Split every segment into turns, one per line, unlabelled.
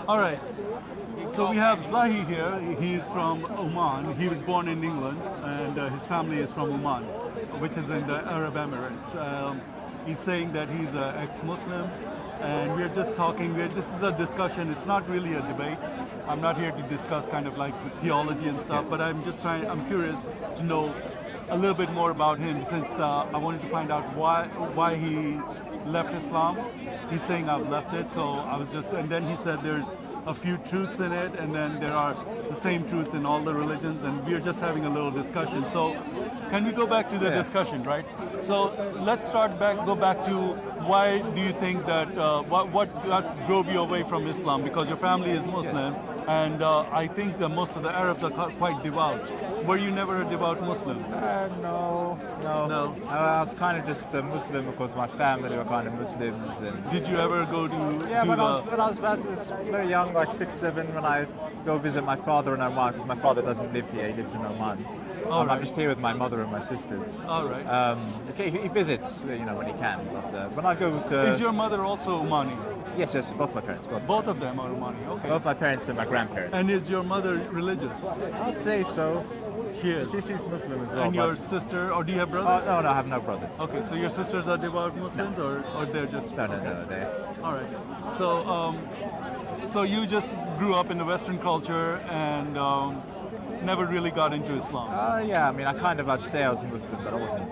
All right. So we have Zahi here. He's from Oman. He was born in England, and his family is from Oman, which is in the Arab Emirates. He's saying that he's an ex-Muslim, and we're just talking. This is a discussion. It's not really a debate. I'm not here to discuss kind of like theology and stuff, but I'm curious to know a little bit more about him, since I wanted to find out why he left Islam. He's saying I've left it, so I was just, and then he said there's a few truths in it, and then there are the same truths in all the religions, and we're just having a little discussion. So can we go back to the discussion, right? So let's go back to why do you think that, what drove you away from Islam? Because your family is Muslim, and I think that most of the Arabs are quite devout. Were you never a devout Muslim?
No. I was kind of just a Muslim because my family were kind of Muslims. And
did you ever go to?
Yeah, when I was very young, like 6, 7, when I go visit my father in Oman, because my father doesn't live here; he lives in Oman.
Right.
I'm just here with my mother and my sisters.
All right.
Okay, he visits, when he can. But when I go to,
is your mother also Omani?
Yes, both my parents.
Both of them are Omani. Okay.
Both my parents and my grandparents.
And is your mother religious?
I'd say so.
She is.
She's Muslim as well.
And your sister, or do you have brothers?
Oh, no, I have no brothers.
Okay, so your sisters are devout Muslims, or they're just...
No, they're...
All right. So you just grew up in the Western culture and never really got into Islam?
Yeah, I mean, I'd say I was Muslim, but I wasn't.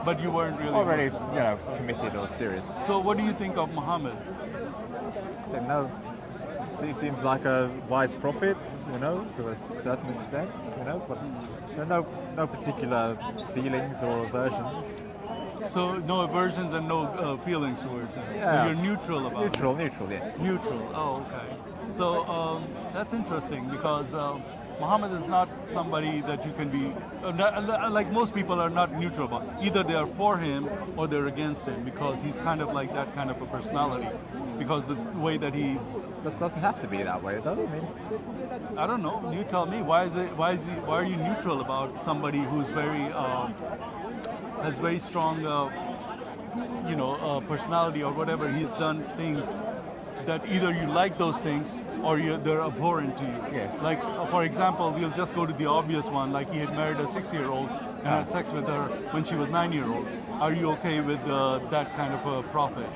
But you weren't really
already,
Muslim.
Committed or serious.
So what do you think of Muhammad?
I don't know. He seems like a wise prophet, to a certain extent, but no particular feelings or aversions.
So no aversions and no feelings towards him.
Yeah.
So you're neutral about it.
Neutral, yes.
Neutral. Oh, okay. So that's interesting, because Muhammad is not somebody that you can be, like most people are not neutral about. Either they are for him or they're against him, because he's kind of like that kind of a personality. Because the way that he's...
That doesn't have to be that way, though. I mean,
I don't know. You tell me. Why are you neutral about somebody who's has very strong, personality, or whatever? He's done things that either you like those things or they're abhorrent to you.
Yes.
Like, for example, we'll just go to the obvious one. Like, he had married a 6-year-old and had sex with her when she was 9-year-old. Are you okay with that kind of a prophet?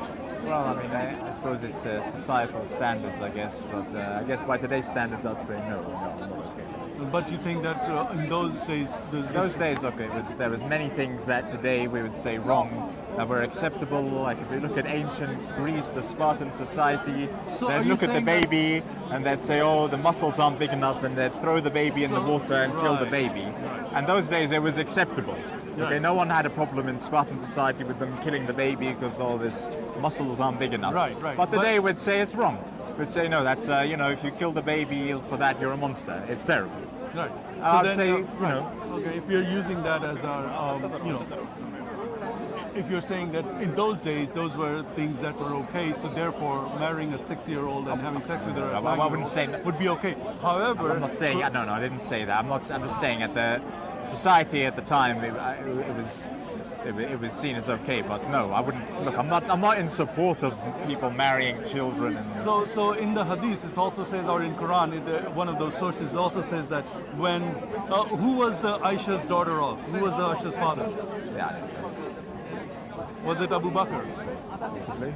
Well, I mean, I suppose it's societal standards, I guess. But I guess by today's standards, I'd say no, I'm not okay.
But you think that in those days...
look, there was many things that today we would say wrong that were acceptable. Like if you look at ancient Greece, the Spartan society, they'd look at the baby and they'd say, oh, the muscles aren't big enough, and they'd throw the baby in the water and kill the baby. Right. And those days it was acceptable. Yeah. Okay, no one had a problem in Spartan society with them killing the baby because all this muscles aren't big enough.
Right.
But today we'd say it's wrong. We'd say, no, that's, if you kill the baby for that, you're a monster. It's terrible.
Right. So
I'd say,
Okay, if you're using that as our, if you're saying that in those days, those were things that were okay, so therefore marrying a 6-year-old and having sex with her
I wouldn't say
would be okay. However...
I'm not saying... No, I didn't say that. I'm just saying at the society at the time, it was seen as okay, but no, I wouldn't. Look, I'm not in support of people marrying children. And,
So in the Hadith, it also says, or in Quran, one of those sources also says that when who was the Aisha's daughter of? Who was the Aisha's father?
Yeah, I think so.
Was it Abu Bakr?
Possibly.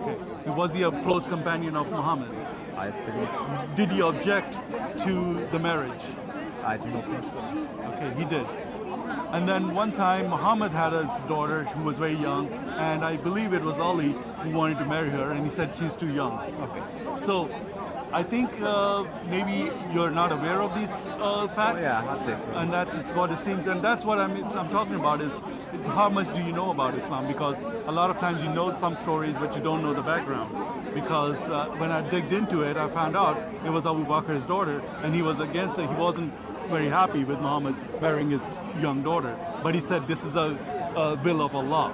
Okay. Was he a close companion of Muhammad?
I believe so.
Did he object to the marriage?
I do not think so.
Okay, he did. And then one time Muhammad had his daughter who was very young, and I believe it was Ali who wanted to marry her, and he said she's too young.
Okay.
So I think maybe you're not aware of these facts.
Oh, yeah, I'd say so.
And that's what it seems, and that's what I'm talking about is how much do you know about Islam? Because a lot of times you know some stories, but you don't know the background. Because when I digged into it, I found out it was Abu Bakr's daughter, and he was against it. He wasn't very happy with Muhammad marrying his young daughter. But he said this is a will of Allah.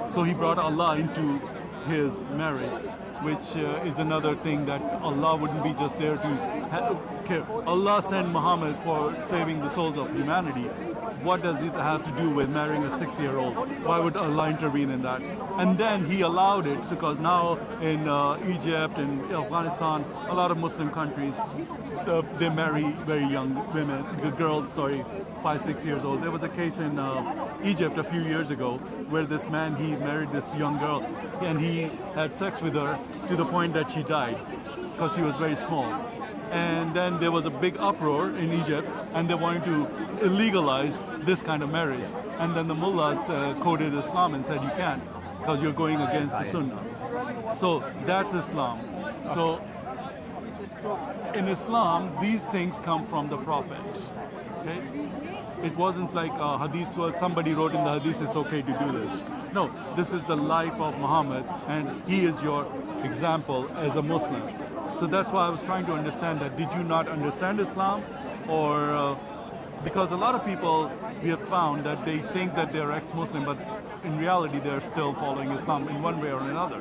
So he brought Allah into his marriage, which is another thing that Allah wouldn't be just there to care. Allah sent Muhammad for saving the souls of humanity, what does it have to do with marrying a 6-year-old? Why would Allah intervene in that? And then he allowed it because now in Egypt and Afghanistan, a lot of Muslim countries, they marry very young women, girls, 5, 6 years old. There was a case in Egypt a few years ago where this man, he married this young girl and he had sex with her to the point that she died because she was very small. And then there was a big uproar in Egypt and they wanted to illegalize this kind of marriage. And then the mullahs quoted Islam and said you can't because you're going against the Sunnah. So that's Islam. So in Islam, these things come from the Prophet. Okay? It wasn't like a hadith where somebody wrote in the hadith it's okay to do this. No, this is the life of Muhammad and he is your example as a Muslim. So that's why I was trying to understand that. Did you not understand Islam? Or because a lot of people we have found that they think that they're ex-Muslim, but in reality they're still following Islam in one way or another.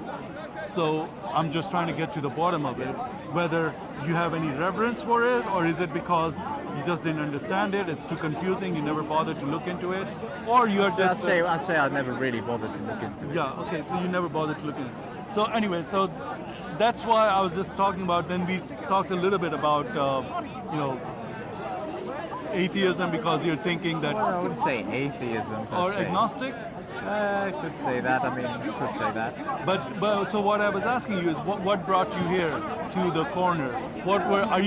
So I'm just trying to get to the bottom of it, whether you have any reverence for it, or is it because you just didn't understand it, it's too confusing, you never bothered to look into it, or you're just...
I'd say I never really bothered to look into it.
Yeah, okay, so you never bothered to look into it. So anyway, so that's why I was just talking about, then we talked a little bit about, atheism, because you're thinking that...
Well, I wouldn't say atheism.
Or agnostic?
I could say that. I mean, you could say that.
But so what I was asking you is, what brought you here to the corner? Are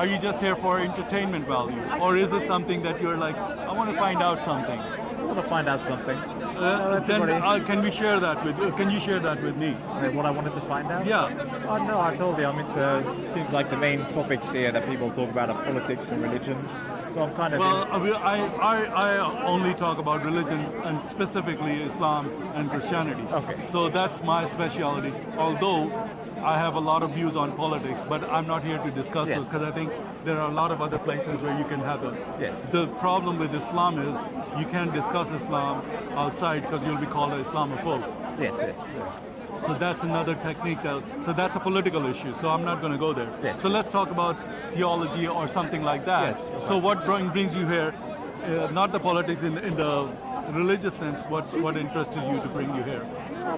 you just here for entertainment value, or is it something that you're like, I want to find out something?
I want to find out something.
Then can we share that with? Can you share that with me?
What I wanted to find out?
Yeah.
Oh no, I told you. I mean, it seems like the main topics here that people talk about are politics and religion. So I'm kind of...
Well, I only talk about religion and specifically Islam and Christianity.
Okay.
So that's my specialty. Although I have a lot of views on politics, but I'm not here to discuss those because I think there are a lot of other places where you can have them.
Yes.
The problem with Islam is you can't discuss Islam outside because you'll be called an Islamophobe.
Yes.
So that's another technique. So that's a political issue. So I'm not going to go there.
Yes.
So let's talk about theology or something like that.
Yes.
So what brings you here? Not the politics in the religious sense. What interested you to bring you here?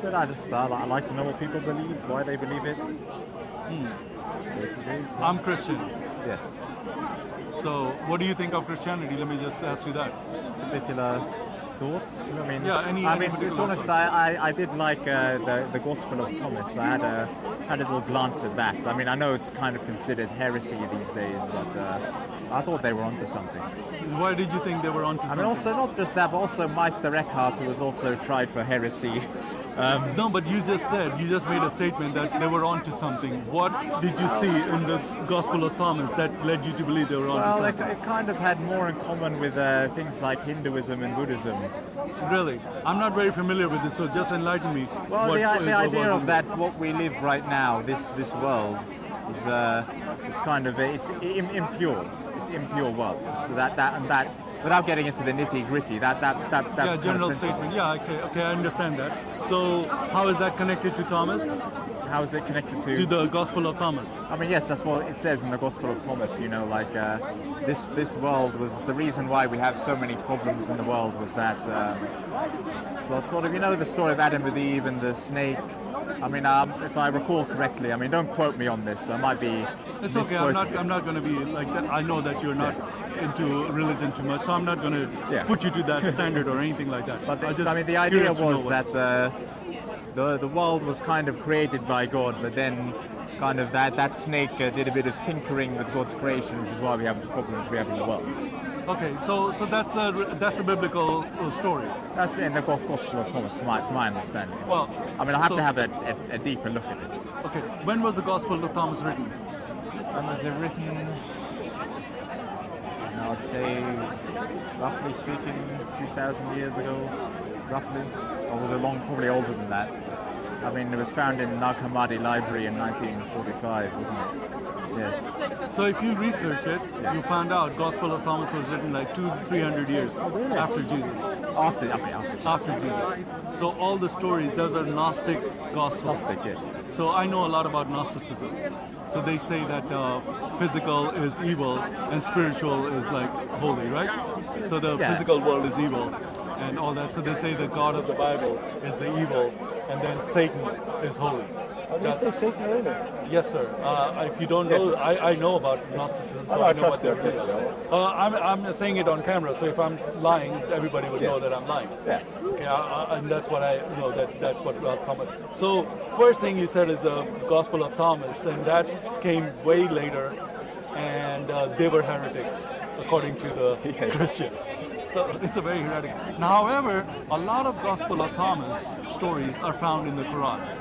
But I like to know what people believe, why they believe it. Basically.
I'm Christian.
Yes.
So what do you think of Christianity? Let me just ask you that.
Particular thoughts? I mean,
any
to be honest, I did like the Gospel of Thomas. I had a little glance at that. I mean, I know it's kind of considered heresy these days, but I thought they were onto something.
Why did you think they were onto something?
I mean, also not just that, but also Meister Eckhart, who was also tried for heresy.
No, but you just made a statement that they were onto something. What did you see in the Gospel of Thomas that led you to believe they were onto something?
Well, it kind of had more in common with things like Hinduism and Buddhism.
Really? I'm not very familiar with this, so just enlighten me.
Well, the idea of that, what we live right now, this world, is it's kind of it's impure. It's impure world. So that. Without getting into the nitty-gritty, that
yeah, general statement. Yeah, okay, I understand that. So, how is that connected to Thomas?
How is it connected to?
To the Gospel of Thomas.
I mean, yes, that's what it says in the Gospel of Thomas. You know, like this world was the reason why we have so many problems in the world. Was that well, sort of, you know, the story of Adam with Eve and the snake. I mean, if I recall correctly, I mean, don't quote me on this. I might be.
It's okay. I'm not going to be like that. I know that you're not into religion too much, so I'm not going to put you to that standard or anything like that.
But the idea was that the world was kind of created by God, but then kind of that snake did a bit of tinkering with God's creation, which is why we have the problems we have in the world.
Okay, so that's the biblical story.
That's in the Gospel of Thomas, my understanding.
Well,
I mean, I have to have a deeper look at it.
Okay, when was the Gospel of Thomas written?
When was it written? I would say, roughly speaking, 2,000 years ago, roughly. Or was it probably older than that? I mean, it was found in Nag Hammadi Library in 1945, wasn't it? Yes.
So if you research it, you found out Gospel of Thomas was written like 200-300 years after Jesus.
After
Jesus. So all the stories, those are Gnostic Gospels.
Gnostic, yes.
So I know a lot about Gnosticism. So they say that physical is evil and spiritual is like holy, right? So the physical world is evil and all that. So they say the God of the Bible is the evil and then Satan is holy.
Did you say Satan earlier?
Yes, sir. If you don't know, I know about Gnosticism, so I know what they're doing. I'm saying it on camera, so if I'm lying, everybody would know that I'm lying.
Yeah.
Okay, and that's what I know. That's what will come. So first thing you said is the Gospel of Thomas, and that came way later, and they were heretics according to the Christians. So it's a very heretic. Now, however, a lot of Gospel of Thomas stories are found in the Quran.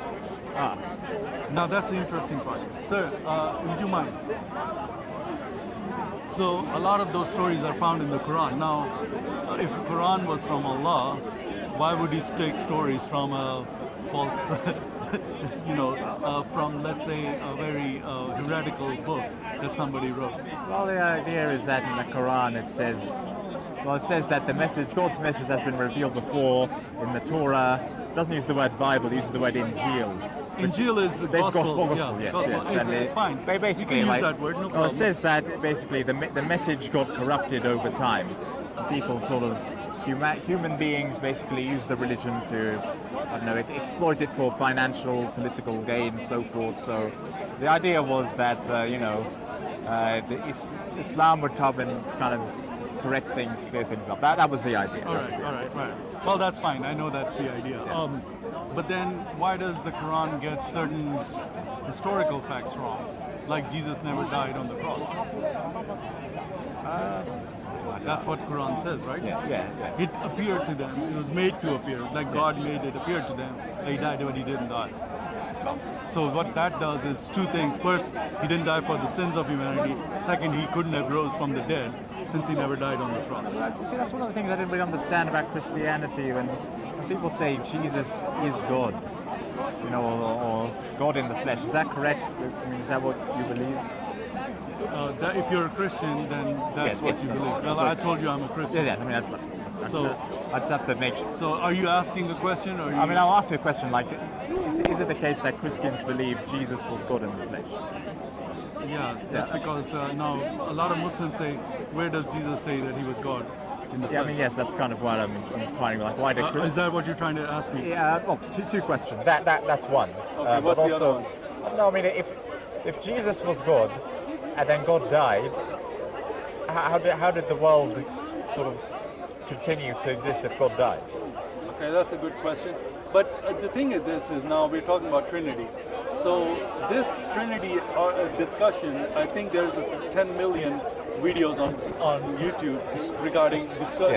Now that's the interesting part. Sir, would you mind? So a lot of those stories are found in the Quran. Now, if the Quran was from Allah, why would he take stories from a false, from, let's say, a very heretical book that somebody wrote?
Well, the idea is that in the Quran it says that God's message has been revealed before in the Torah. It doesn't use the word Bible, it uses the word Injil.
Injil is the gospel.
Yes.
It's fine.
Basically,
you can use that word, no problem.
It says that basically the message got corrupted over time. People sort of, human beings basically use the religion to, exploit it for financial, political gain, and so forth. So the idea was that, Islam would come and kind of correct things, clear things up. That was the idea.
All right. Well, that's fine. I know that's the idea.
Yeah.
But then why does the Quran get certain historical facts wrong? Like Jesus never died on the cross. That's what Quran says, right?
Yeah.
It appeared to them. It was made to appear. Like God made it appear to them. He died, but he didn't die. So what that does is two things. First, he didn't die for the sins of humanity. Second, he couldn't have rose from the dead since he never died on the cross.
That's one of the things I didn't really understand about Christianity. When people say Jesus is God, or God in the flesh, is that correct? I mean, is that what you believe?
That if you're a Christian, then that's what you believe. Well, I told you I'm a Christian.
Yeah. I mean, I just have to make sure.
So, are you asking a question, or?
I'll ask you a question. Like, is it the case that Christians believe Jesus was God in the flesh?
Yeah, that's because now a lot of Muslims say, where does Jesus say that he was God in the flesh?
I mean, yes, that's kind of what I'm inquiring. Like, why did
is that what you're trying to ask me?
Yeah. Well, two questions. That's one.
Okay, what's the other one?
No, I mean, if Jesus was God, and then God died, how did the world sort of continue to exist if God died?
Okay, that's a good question. But the thing is now we're talking about Trinity. So this Trinity discussion, I think there's 10 million videos on YouTube regarding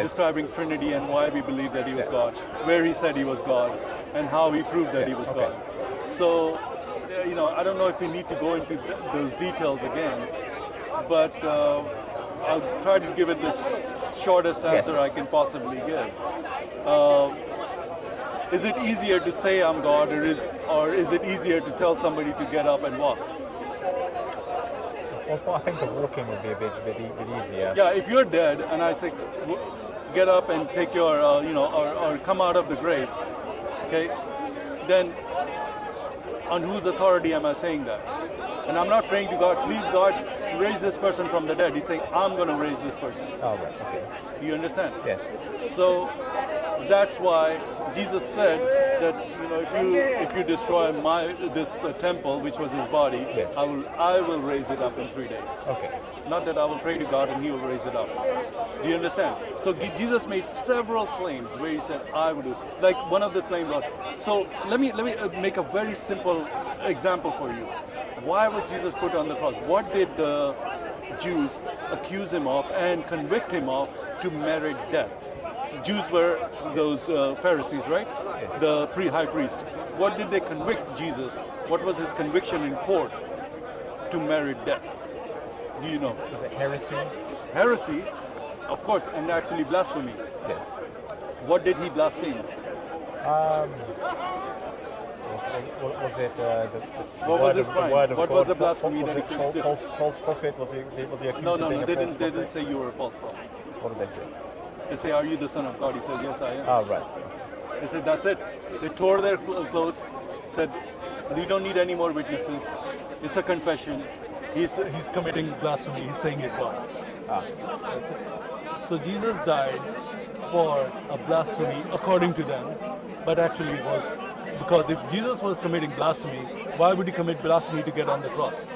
describing Trinity and why we believe that he was God, where he said he was God, and how he proved that he was God. So, I don't know if we need to go into those details again, but I'll try to give it the shortest answer I can possibly give. Is it easier to say I'm God, or is it easier to tell somebody to get up and walk?
Well, I think the walking would be a bit easier.
Yeah, if you're dead and I say, get up and take your, or come out of the grave, okay, then on whose authority am I saying that? And I'm not praying to God, please God, raise this person from the dead. He's saying, I'm going to raise this person.
Oh, right, okay.
Do you understand?
Yes.
So that's why Jesus said that if you destroy this temple, which was his body, I will raise it up in 3 days.
Okay.
Not that I will pray to God and he will raise it up. Do you understand? So Jesus made several claims where he said, I will do. Like one of the claims was, so let me make a very simple example for you. Why was Jesus put on the cross? What did the Jews accuse him of and convict him of to merit death? Jews were those Pharisees, right?
Yes.
The high priest. What did they convict Jesus? What was his conviction in court to merit death? Do you know?
Was it heresy?
Heresy, of course, and actually blasphemy.
Yes.
What did he blaspheme?
Was it
What was his crime?
word of
What
God?
was the blasphemy
Was
that
it
he could do?
false prophet? Was he accused
No,
of
no,
being
no.
a
They
false
didn't. They
prophet?
didn't say you were a false prophet.
What did they say?
They say, "Are you the Son of God?" He said, "Yes, I am."
Oh, right.
They said, "That's it." They tore their clothes. Said, "You don't need any more witnesses. It's a confession. He's committing blasphemy. He's saying he's God." That's it. So Jesus died for a blasphemy according to them, but actually it was because if Jesus was committing blasphemy, why would he commit blasphemy to get on the cross?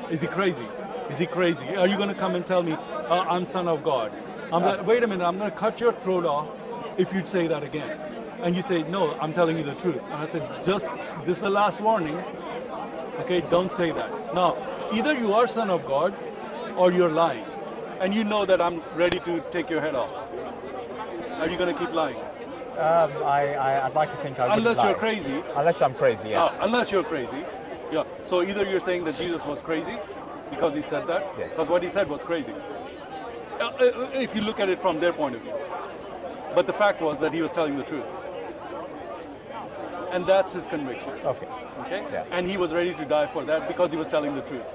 Is he crazy? Is he crazy? Are you going to come and tell me I'm Son of God? I'm like, wait a minute, I'm going to cut your throat off if you say that again. And you say, no, I'm telling you the truth. And I said, just this is the last warning. Okay, don't say that. Now, either you are Son of God or you're lying. And you know that I'm ready to take your head off. Are you going to keep lying?
I'd like to think I wouldn't
Unless
lie.
you're crazy.
Unless I'm crazy, yes.
Unless you're crazy. Yeah. So either you're saying that Jesus was crazy because he said that,
Yes.
because what he said was crazy. If you look at it from their point of view. But the fact was that he was telling the truth. And that's his conviction.
Okay.
Okay?
Yeah.
And he was ready to die for that because he was telling the truth.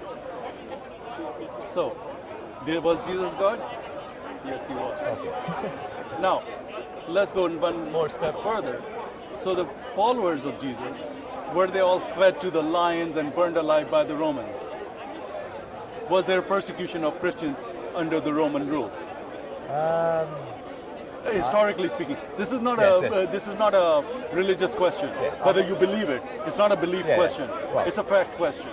So, was Jesus God? Yes, he was.
Okay.
Now, let's go one more step further. So the followers of Jesus, were they all fed to the lions and burned alive by the Romans? Was there persecution of Christians under the Roman rule? Historically speaking, this is not this is not a religious question. Whether you believe it, it's not a belief question.
Right.
It's a fact question.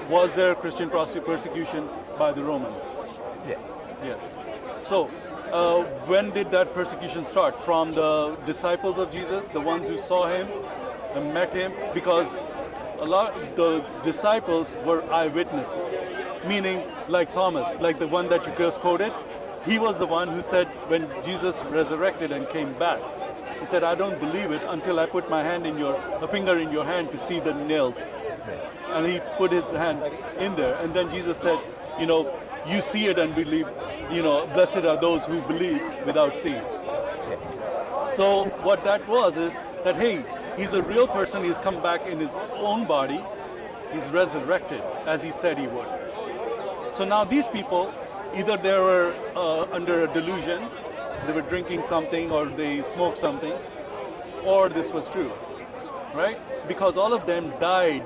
Was there Christian persecution by the Romans?
Yes.
Yes. So, when did that persecution start? From the disciples of Jesus, the ones who saw him and met him? Because the disciples were eyewitnesses, meaning like Thomas, like the one that you just quoted. He was the one who said when Jesus resurrected and came back, he said, "I don't believe it until I put my finger in your hand to see the nails." And he put his hand in there, and then Jesus said, you see it and believe, blessed are those who believe without seeing.
Yes.
So what that was is that, hey, he's a real person, he's come back in his own body, he's resurrected as he said he would. So now these people, either they were under a delusion, they were drinking something or they smoked something, or this was true, right? Because all of them died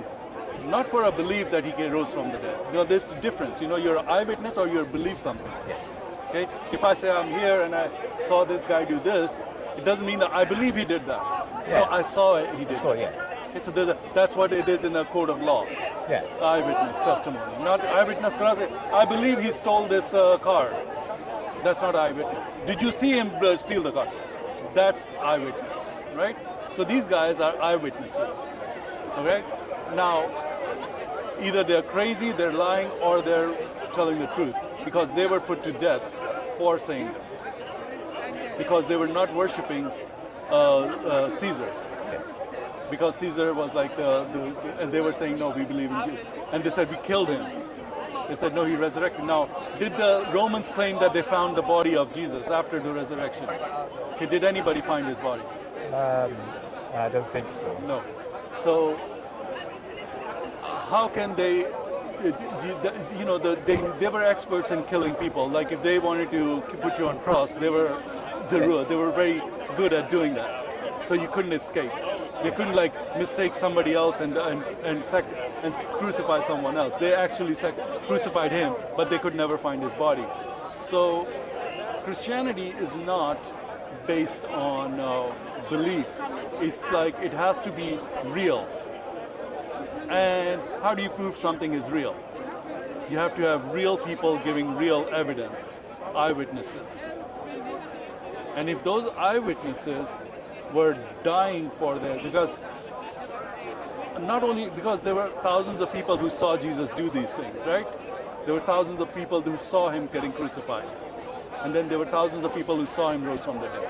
not for a belief that he rose from the dead. There's the difference. You're an eyewitness or you believe something.
Yes.
Okay? If I say I'm here and I saw this guy do this, it doesn't mean that I believe he did that.
Yeah.
No, I saw it, he did.
So, yeah.
Okay, so that's what it is in the code of law.
Yeah.
Eyewitness testimony. Not eyewitness because I believe he stole this car. That's not eyewitness. Did you see him steal the car? That's eyewitness, right? So these guys are eyewitnesses. Okay? Now, either they're crazy, they're lying, or they're telling the truth because they were put to death for saying this. Because they were not worshiping Caesar.
Yes.
Because Caesar was like and they were saying, no, we believe in Jesus. And they said, we killed him. They said, no, he resurrected. Now, did the Romans claim that they found the body of Jesus after the resurrection? Okay, did anybody find his body?
I don't think so.
No. So, how can they, they were experts in killing people. Like if they wanted to put you on cross, they were very good at doing that. So you couldn't escape. They couldn't mistake somebody else and crucify someone else. They actually crucified him, but they could never find his body. So Christianity is not based on belief. It's like it has to be real. And how do you prove something is real? You have to have real people giving real evidence, eyewitnesses. And if those eyewitnesses were dying for their, because not only because there were thousands of people who saw Jesus do these things, right? There were thousands of people who saw him getting crucified. And then there were thousands of people who saw him rose from the dead.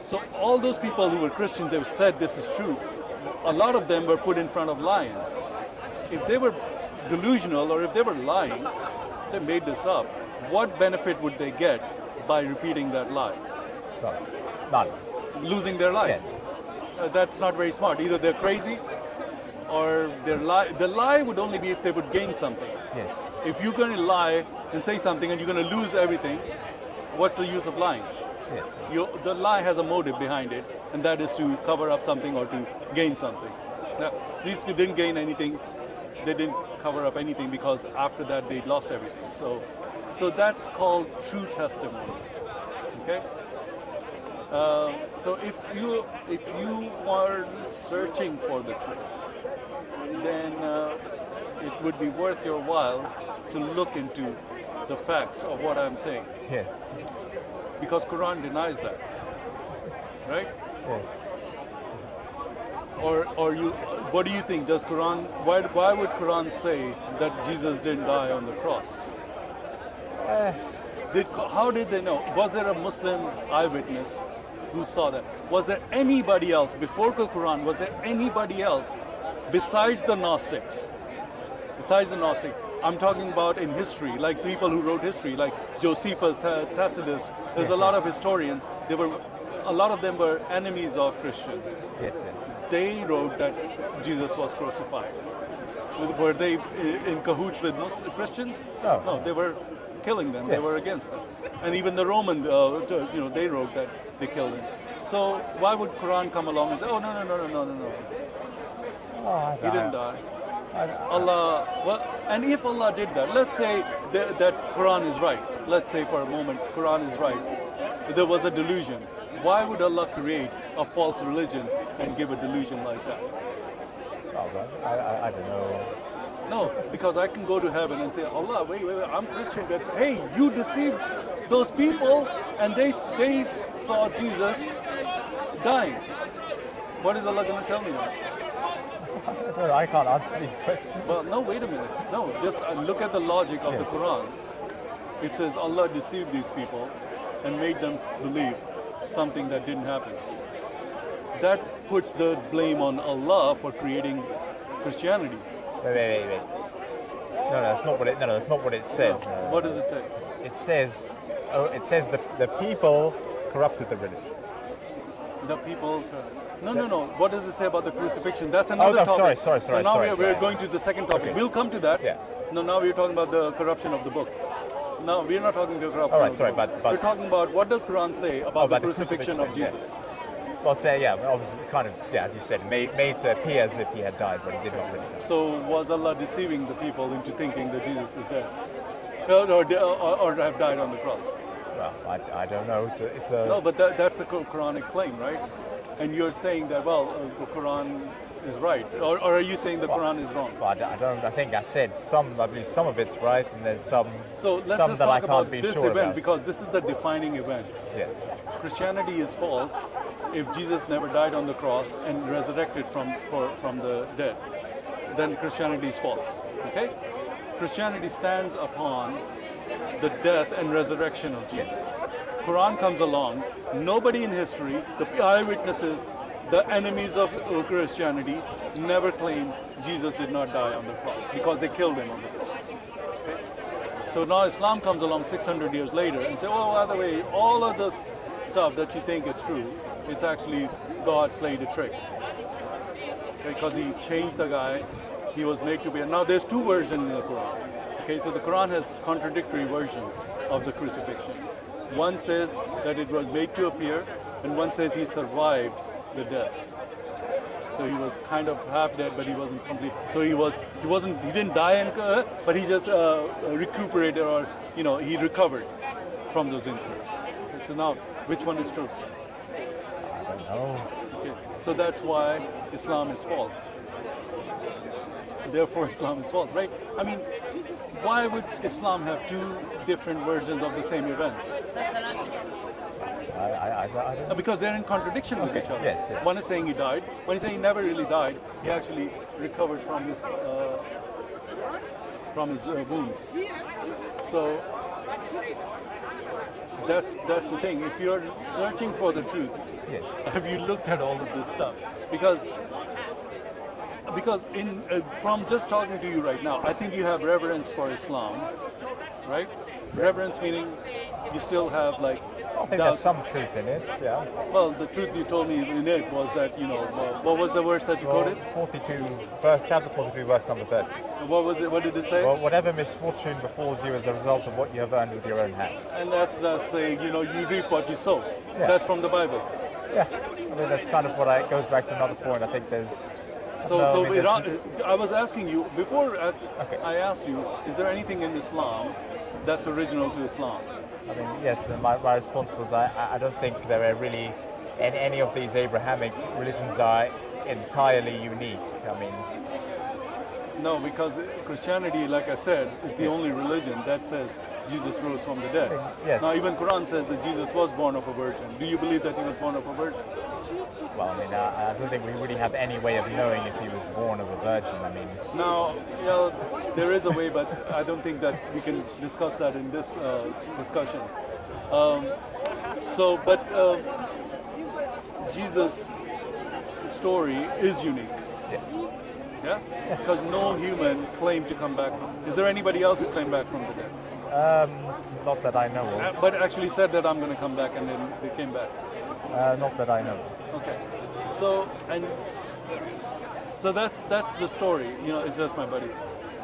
So all those people who were Christian, they said this is true. A lot of them were put in front of lions. If they were delusional or if they were lying, they made this up. What benefit would they get by repeating that lie?
None.
Losing their life.
Yes.
that's not very smart. Either they're crazy or they're lie. The lie would only be if they would gain something.
Yes.
If you're going to lie and say something and you're going to lose everything, what's the use of lying?
Yes.
The lie has a motive behind it, and that is to cover up something or to gain something. Now, these didn't gain anything. They didn't cover up anything because after that they lost everything. So that's called true testimony. Okay. So if you are searching for the truth, then it would be worth your while to look into the facts of what I'm saying.
Yes.
Because Quran denies that, right?
Yes.
Or you, what do you think? Does Quran? Why would Quran say that Jesus didn't die on the cross? How did they know? Was there a Muslim eyewitness who saw that? Was there anybody else before the Quran? Was there anybody else besides the Gnostics? Besides the Gnostic, I'm talking about in history, like people who wrote history, like Josephus, Tacitus. There's a lot of historians. A lot of them were enemies of Christians.
Yes, yes.
They wrote that Jesus was crucified. Were they in cahoots with Christians? No, they were killing them.
Yes.
They were against them. And even the Roman, they wrote that they killed him. So why would Quran come along and say, oh, no.
Oh,
He didn't die. Allah, well, and if Allah did that, let's say that Quran is right. Let's say for a moment Quran is right. There was a delusion. Why would Allah create a false religion and give a delusion like that?
Oh, well, I don't know.
No, because I can go to heaven and say, Allah, wait, I'm Christian. But hey, you deceived those people and they saw Jesus dying. What is Allah going to tell me now?
I don't know. I can't answer these questions.
Well, no, wait a minute. No, just look at the logic of the Quran. It says Allah deceived these people and made them believe something that didn't happen. That puts the blame on Allah for creating Christianity.
Wait. No, that's not what it. No, that's not what it says.
No. What does it say?
It says the people corrupted the religion.
The people. No. What does it say about the crucifixion? That's another topic.
Sorry.
So now we're going to the second topic.
Okay.
We'll come to that.
Yeah.
No, now we're talking about the corruption of the book. No, we're not talking about corruption.
All right,
of
sorry,
the book.
but
we're talking about what does Quran say about the crucifixion of Jesus.
Yes. Well, say obviously, kind of, as you said, made to appear as if he had died, but he did not really die.
So was Allah deceiving the people into thinking that Jesus is dead, or have died on the cross?
Well, I don't know. It's a
No, but that's a Quranic claim, right? And you're saying that the Quran is right, or are you saying the Quran is wrong?
Well, I don't. I think I said some. I believe some of it's right, and there's some.
So let's
some
just
that
talk
I can't
about
be
this
sure
event
about.
because this is the defining event.
Yes.
Christianity is false if Jesus never died on the cross and resurrected from the dead. Then Christianity is false. Okay? Christianity stands upon the death and resurrection of Jesus. Quran comes along. Nobody in history, the eyewitnesses, the enemies of Christianity, never claimed Jesus did not die on the cross because they killed him on the cross. Okay? So now Islam comes along 600 years later and say, oh, by the way, all of this stuff that you think is true, it's actually God played a trick. Because he changed the guy, he was made to be. Now there's two versions in the Quran. Okay, so the Quran has contradictory versions of the crucifixion. One says that it was made to appear, and one says he survived the death. So he was kind of half dead, but he wasn't complete. So he didn't die, but he just recuperated, or he recovered from those injuries. Okay, so now, which one is true?
I don't know.
Okay, so that's why Islam is false. Therefore, Islam is false, right? I mean, why would Islam have two different versions of the same event?
I don't know.
Because they're in contradiction with each other.
Yes.
One is saying he died. One is saying he never really died. He actually recovered from his wounds. So that's the thing. If you're searching for the truth,
Yes.
have you looked at all of this stuff? Because from just talking to you right now, I think you have reverence for Islam, right? Reverence meaning you still have
I think there's some truth in it, yeah.
Well, the truth you told me in it was that, what was the verse that you quoted?
42, chapter 42, verse number 30.
What was it? What did it say?
Well, whatever misfortune befalls you as a result of what you have earned with your own hands.
And that's saying, you reap what you sow.
Yeah.
That's from the Bible.
Yeah, I mean, that's kind of it goes back to another point. I think there's...
I was asking you, before I asked you, is there anything in Islam that's original to Islam?
I mean, yes, and my response was I don't think there are really any of these Abrahamic religions are entirely unique. I mean...
No, because Christianity, like I said, is the only religion that says Jesus rose from the dead.
Yes.
Now, even Quran says that Jesus was born of a virgin. Do you believe that he was born of a virgin?
Well, I mean, I don't think we really have any way of knowing if he was born of a virgin. I mean...
Now, there is a way, but I don't think that we can discuss that in this discussion. Jesus' story is unique.
Yes.
Yeah? Because no human claimed to come back from... Is there anybody else who claimed back from the dead?
Not that I know of.
But actually said that I'm going to come back, and then they came back.
Not that I know of.
Okay. So that's the story. It's just my buddy.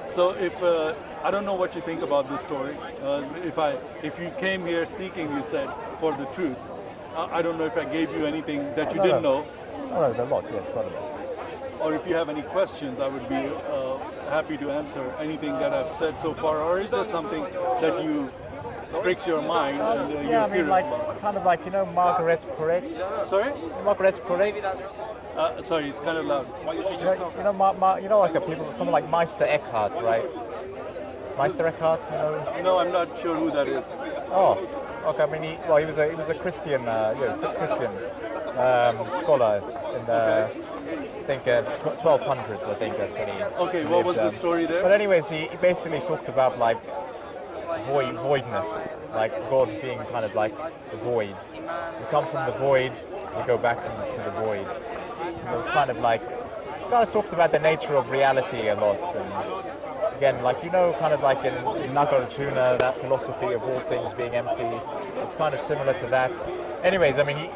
So if I don't know what you think about this story. If you came here seeking, you said, for the truth, I don't know if I gave you anything that you didn't know.
Oh, no, a lot. Yes, quite a lot.
Or if you have any questions, I would be happy to answer anything that I've said so far, or is just something that you pricks your mind and you're
I mean,
curious about.
kind of like, Margaret Correct.
Sorry?
Margaret Correct.
Sorry, it's kind of loud.
Someone like Meister Eckhart, right? Meister Eckhart,
No, I'm not sure who that is.
Oh, okay. I mean, he was a Christian, Christian scholar in I think 1200s. I think that's when he.
Okay, what was the story there?
But anyways, he basically talked about like voidness, like God being kind of like the void. You come from the void, you go back into the void. So it was kind of talked about the nature of reality a lot, and again, kind of like in Nagarjuna, that philosophy of all things being empty. It's kind of similar to that. Anyways, I mean,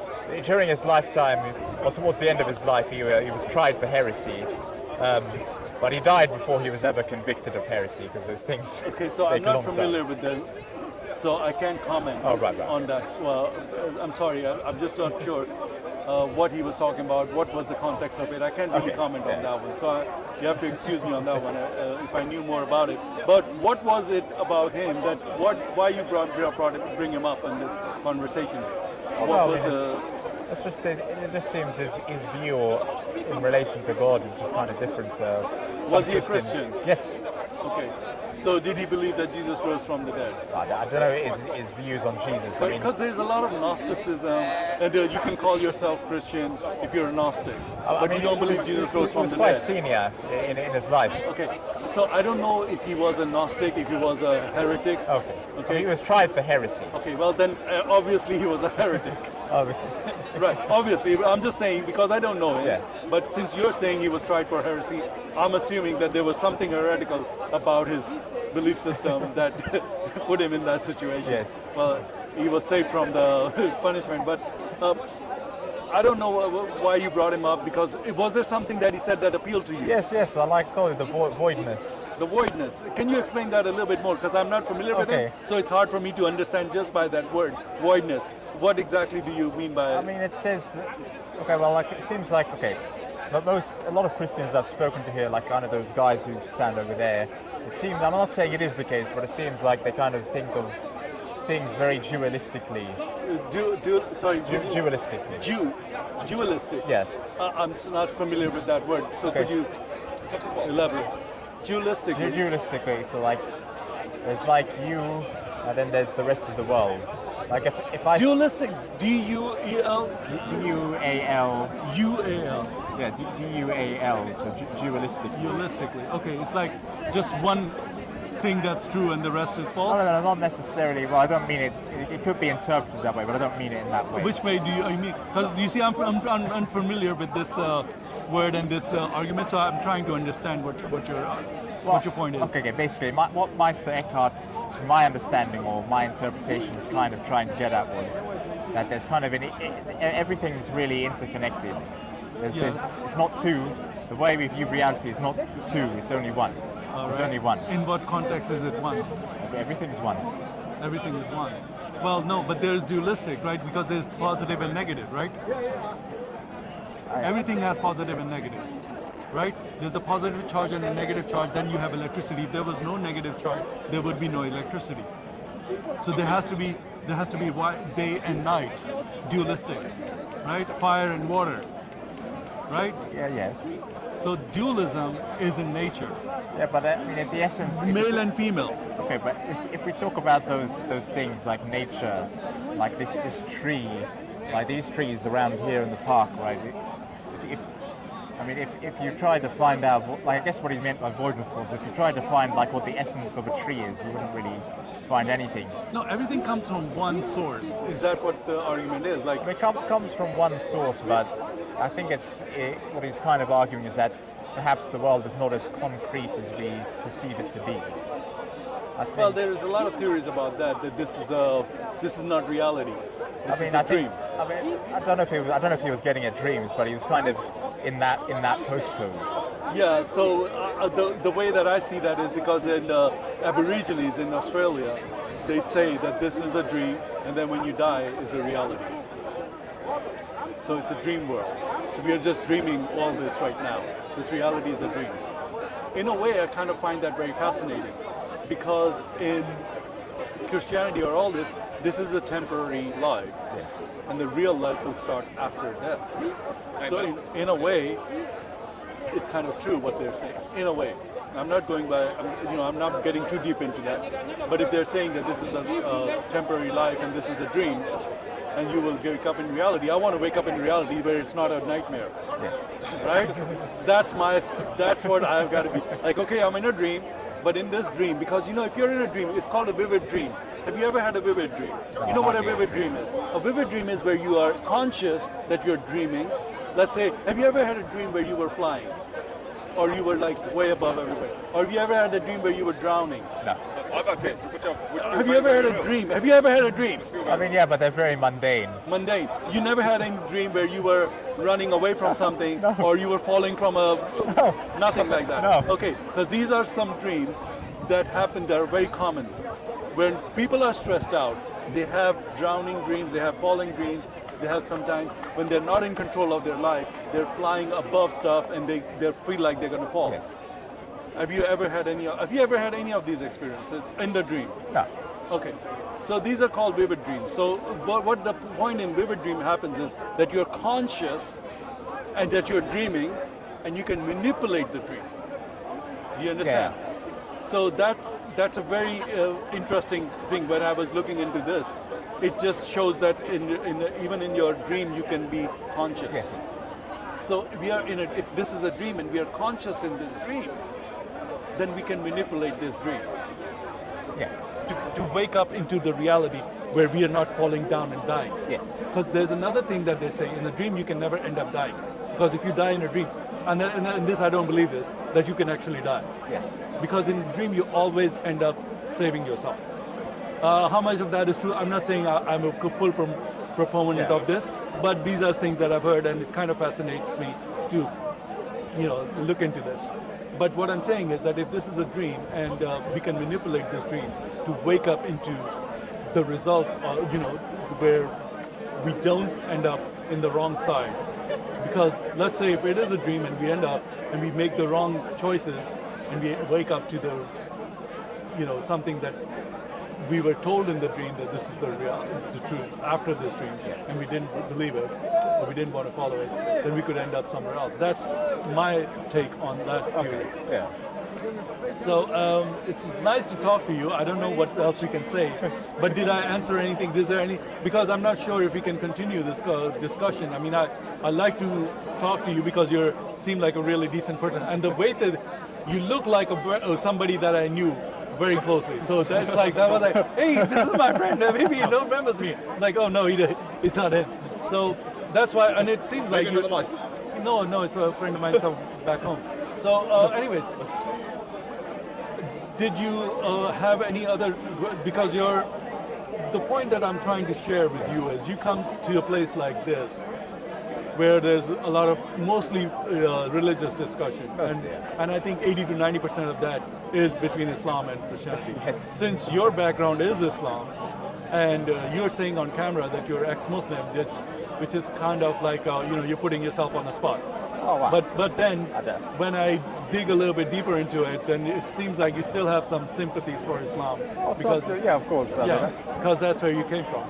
during his lifetime, or towards the end of his life, he was tried for heresy. But he died before he was ever convicted of heresy, because those things.
Okay, so I'm not familiar with them, so I can't comment on that. Well, I'm sorry, I'm just not sure what he was talking about, what was the context of it. I can't really comment on that one, so you have to excuse me on that one if I knew more about it. But what was it about him why you bring him up in this conversation?
It just seems his view in relation to God is just kind of different.
Was he a Christian?
Yes.
Okay. So did he believe that Jesus rose from the dead?
I don't know his views on Jesus.
Because there's a lot of Gnosticism, and you can call yourself Christian if you're a Gnostic, but you don't believe Jesus rose from the dead.
He was quite senior in his life.
Okay. So I don't know if he was a Gnostic, if he was a heretic.
Okay. He was tried for heresy.
Okay, well then obviously he was a heretic. Right, obviously. I'm just saying because I don't know him.
Yeah.
But since you're saying he was tried for heresy, I'm assuming that there was something heretical about his belief system that put him in that situation.
Yes.
Well, he was saved from the punishment, but I don't know why you brought him up, because was there something that he said that appealed to you?
Yes, I told you the voidness.
The voidness. Can you explain that a little bit more? Because I'm not familiar with it, so it's hard for me to understand just by that word, voidness. What exactly do you mean by it?
I mean, it says that, it seems like, a lot of Christians I've spoken to here, like kind of those guys who stand over there, it seems, I'm not saying it is the case, but it seems like they kind of think of things very dualistically.
Dualistically. Dualistic.
Yeah.
I'm not familiar with that word, so could you elaborate? Dualistically.
Dualistically, so there's you, and then there's the rest of the world. Like if I
dualistic, D-U-E-L?
D-U-A-L.
U-A-L.
Yeah, D-U-A-L, so dualistic.
Dualistically, okay, it's like just one thing that's true and the rest is false?
No, not necessarily. Well, I don't mean it. It could be interpreted that way, but I don't mean it in that way.
Which way do you mean? Because you see, I'm unfamiliar with this word and this argument, so I'm trying to understand what you're what your point is.
Okay, basically, what Meister Eckhart, my understanding or my interpretation is kind of trying to get at was that there's kind of everything's really interconnected. It's not two. The way we view reality is not two, it's only one. It's only one.
In what context is it one?
Everything's one.
Everything is one. Well, no, but there's dualistic, right? Because there's positive and negative, right? Everything has positive and negative, right? There's a positive charge and a negative charge, then you have electricity. If there was no negative charge, there would be no electricity. So there has to be day and night, dualistic, right? Fire and water, right?
Yeah, yes.
So dualism is in nature.
Yeah, but I mean, at the essence,
male and female.
Okay, but if we talk about those things like nature, like this tree, like these trees around here in the park, right? If you try to find out, I guess what he meant by avoidance was, if you try to find like what the essence of a tree is, you wouldn't really find anything.
No, everything comes from one source. Is that what the argument is? Like,
it comes from one source, but I think what he's kind of arguing is that perhaps the world is not as concrete as we perceive it to be.
Well, there's a lot of theories about that this is not reality. This is a dream.
I don't know if he was getting at dreams, but he was kind of in that postcode.
Yeah. So the way that I see that is because in the Aborigines in Australia, they say that this is a dream, and then when you die is a reality. So it's a dream world. So we are just dreaming all this right now. This reality is a dream. In a way, I kind of find that very fascinating, because in Christianity or all this is a temporary life,
yes.
And the real life will start after death. So in a way, it's kind of true what they're saying. In a way, I'm not going by, I'm not getting too deep into that. But if they're saying that this is a temporary life and this is a dream, and you will wake up in reality. I want to wake up in reality where it's not a nightmare.
Yes.
Right? That's what I've got to be. Like, okay, I'm in a dream, but in this dream, because if you're in a dream, it's called a vivid dream. Have you ever had a vivid dream? You know what a vivid dream is? A vivid dream is where you are conscious that you're dreaming. Let's say, have you ever had a dream where you were flying? Or you were like way above everybody? Or have you ever had a dream where you were drowning?
No.
Have you ever had a dream? Have you ever had a dream?
I mean, yeah, but they're very mundane.
Mundane. You never had any dream where you were running away from something,
No.
or you were falling from
No.
nothing like that.
No.
Okay, because these are some dreams that happen that are very common. When people are stressed out, they have drowning dreams, they have falling dreams, they have sometimes, when they're not in control of their life, they're flying above stuff and they feel like they're going to fall.
Yes.
Have you ever had any of these experiences in the dream?
No.
Okay, so these are called vivid dreams. So what the point in vivid dream happens is that you're conscious and that you're dreaming, and you can manipulate the dream. Do you understand?
Yeah.
So that's a very interesting thing. When I was looking into this, it just shows that even in your dream you can be conscious.
Yes.
So if this is a dream and we are conscious in this dream, then we can manipulate this dream.
Yeah.
To wake up into the reality where we are not falling down and dying.
Yes.
Because there's another thing that they say, in a dream you can never end up dying. Because if you die in a dream, and this I don't believe this, that you can actually die.
Yes.
Because in a dream you always end up saving yourself. How much of that is true? I'm not saying I'm a full proponent of this, but these are things that I've heard, and it kind of fascinates me to look into this. But what I'm saying is that if this is a dream and we can manipulate this dream to wake up into the result, where we don't end up in the wrong side. Because let's say if it is a dream and we end up and we make the wrong choices and we wake up to the, something that we were told in the dream that this is the truth after this dream, and we didn't believe it, or we didn't want to follow it, then we could end up somewhere else. That's my take on that theory.
Okay. Yeah.
So it's nice to talk to you. I don't know what else we can say, but did I answer anything? Is there any? Because I'm not sure if we can continue this discussion. I mean, I like to talk to you because you seem like a really decent person, and the way that you look like somebody that I knew very closely. So that's like, that was like, hey, this is my friend. Maybe he don't remembers me. I'm like, oh no, he's not in. So that's why, and it seems like you. No, it's a friend of mine back home. So anyways. did you have any other, because the point that I'm trying to share with you is you come to a place like this where there's a lot of mostly religious discussion, and I think 80 to 90% of that is between Islam and Christianity.
Yes.
Since your background is Islam, and you're saying on camera that you're ex-Muslim, which is kind of like you're putting yourself on the spot.
Oh, wow.
But then when I dig a little bit deeper into it, then it seems like you still have some sympathies for Islam.
Because of course.
Because that's where you came from.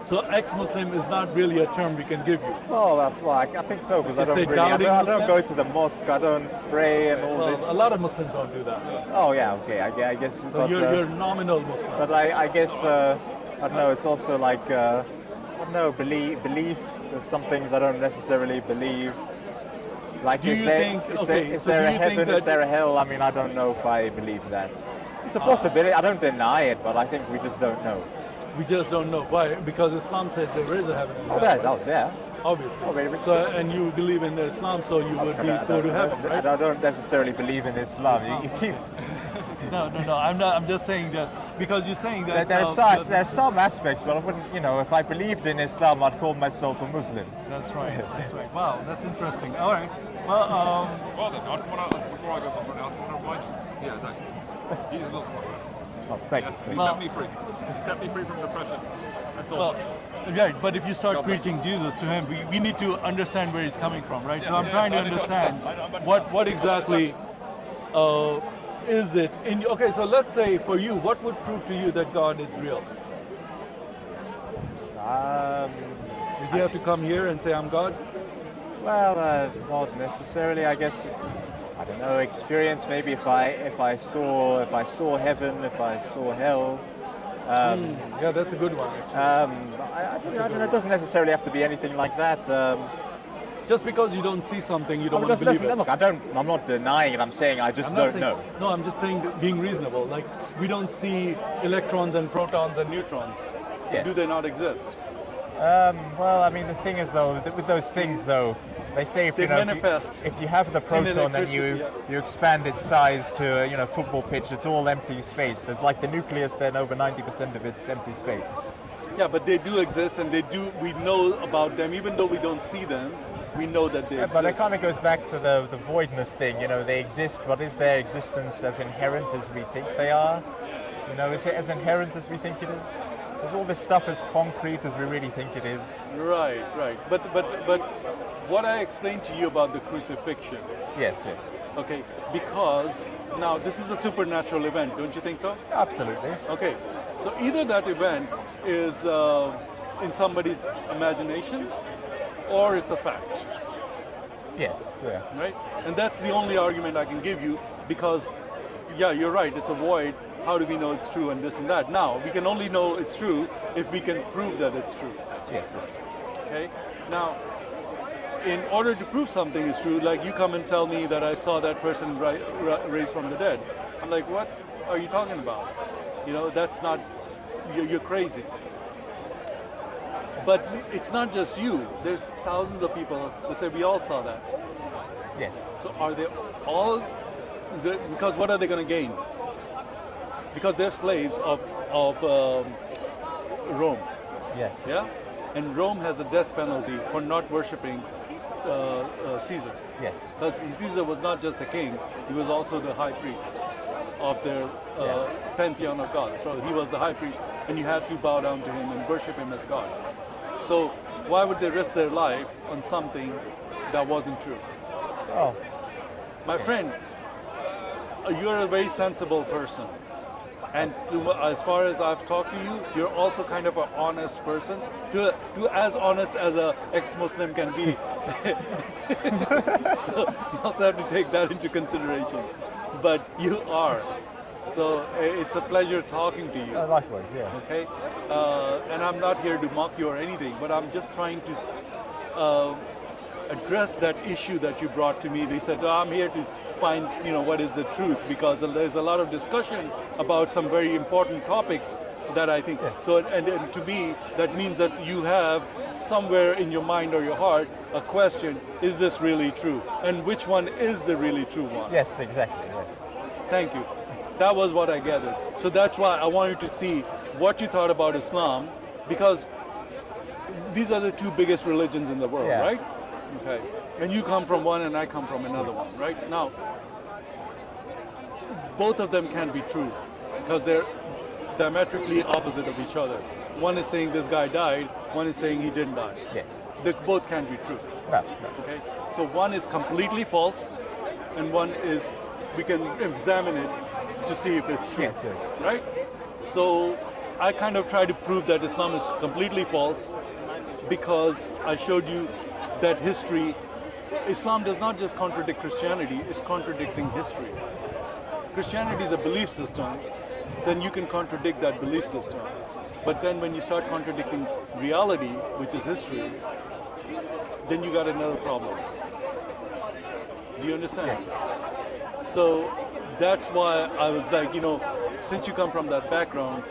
So ex-Muslim is not really a term we can give you.
Oh, that's like I think so because I don't go to the mosque. I don't pray and all this.
A lot of Muslims don't do that.
Oh yeah, okay. I guess.
So but, you're nominal Muslim.
But I guess I don't know. It's also like I don't know. Belief. There's some things I don't necessarily believe. Like
do you think?
Is there a heaven? Is there a hell? I mean, I don't know if I believe that. It's a possibility. I don't deny it, but I think we just don't know.
We just don't know. Why? Because Islam says there is a heaven and hell.
Oh, that does, yeah.
Obviously. So, and you believe in Islam, so you would go to heaven, right?
I don't necessarily believe in Islam. You keep...
No. I'm just saying that because you're saying that
there's some aspects, but I wouldn't. If I believed in Islam, I'd call myself a Muslim.
That's right. That's right. Wow, that's interesting. All right. Well,
well then, I just want to before I go on, I just want to remind you. Yeah, exactly. Jesus loves my brother.
Oh, thank
Yes,
you.
he set me free. He set me free from depression and so much.
Right, but if you start preaching Jesus to him, we need to understand where he's coming from, right? So I'm trying to understand what exactly is it. Okay, so let's say for you, what would prove to you that God is real? Did you have to come here and say, I'm God?
Well, not necessarily. I guess I don't know. Experience. Maybe if I saw heaven, if I saw hell.
Yeah, that's a good one. Actually.
I don't know. It doesn't necessarily have to be anything like that.
Just because you don't see something, you don't want to believe it.
Look, I'm not denying it. I'm saying I just don't know.
No, I'm just saying being reasonable. Like we don't see electrons and protons and neutrons.
Yes.
Do they not exist?
Well, I mean, the thing is though, with those things though, they say if you have the proton, then you expand its size to a football pitch. It's all empty space. There's like the nucleus, then over 90% of it's empty space.
Yeah, but they do exist, and we know about them, even though we don't see them. We know that they exist.
But it kind of goes back to the voidness thing. They exist, but is their existence as inherent as we think they are? Is it as inherent as we think it is? Is all this stuff as concrete as we really think it is?
Right. But what I explained to you about the crucifixion.
Yes.
Okay, because now this is a supernatural event, don't you think so?
Absolutely.
Okay, so either that event is in somebody's imagination, or it's a fact.
Yes. Yeah.
Right? And that's the only argument I can give you because, yeah, you're right, it's a void. How do we know it's true and this and that? Now, we can only know it's true if we can prove that it's true.
Yes.
Okay? Now, in order to prove something is true, like you come and tell me that I saw that person raised from the dead. I'm like, what are you talking about? That's not, you're crazy. But it's not just you. There's thousands of people that say we all saw that.
Yes.
So are they all, because what are they going to gain? Because they're slaves of Rome.
Yes.
Yeah? And Rome has a death penalty for not worshipping Caesar.
Yes.
Because Caesar was not just the king, he was also the high priest of their pantheon of gods. So he was the high priest, and you had to bow down to him and worship him as God. So why would they risk their life on something that wasn't true?
Oh.
My friend, you're a very sensible person. And as far as I've talked to you, you're also kind of an honest person. To as honest as an ex-Muslim can be. So you also have to take that into consideration. But you are. So it's a pleasure talking to you.
Likewise, yeah.
Okay? And I'm not here to mock you or anything, but I'm just trying to address that issue that you brought to me. They said, I'm here to find, what is the truth, because there's a lot of discussion about some very important topics that I think.
Yes.
So, and to me, that means that you have somewhere in your mind or your heart a question, is this really true? And which one is the really true one?
Yes, exactly, yes.
Thank you. That was what I gathered. So that's why I wanted to see what you thought about Islam, because these are the two biggest religions in the world,
Yeah.
right? Okay. And you come from one and I come from another one, right? Now, both of them can be true because they're diametrically opposite of each other. One is saying this guy died, one is saying he didn't die.
Yes.
They both can be true.
No.
Okay? So one is completely false and one is, we can examine it to see if it's true.
Yes, yes.
Right? So I kind of try to prove that Islam is completely false because I showed you that history, Islam does not just contradict Christianity, it's contradicting history. Christianity is a belief system, then you can contradict that belief system. But then when you start contradicting reality, which is history, then you got another problem. Do you understand?
Yes.
So that's why I was like, since you come from that background,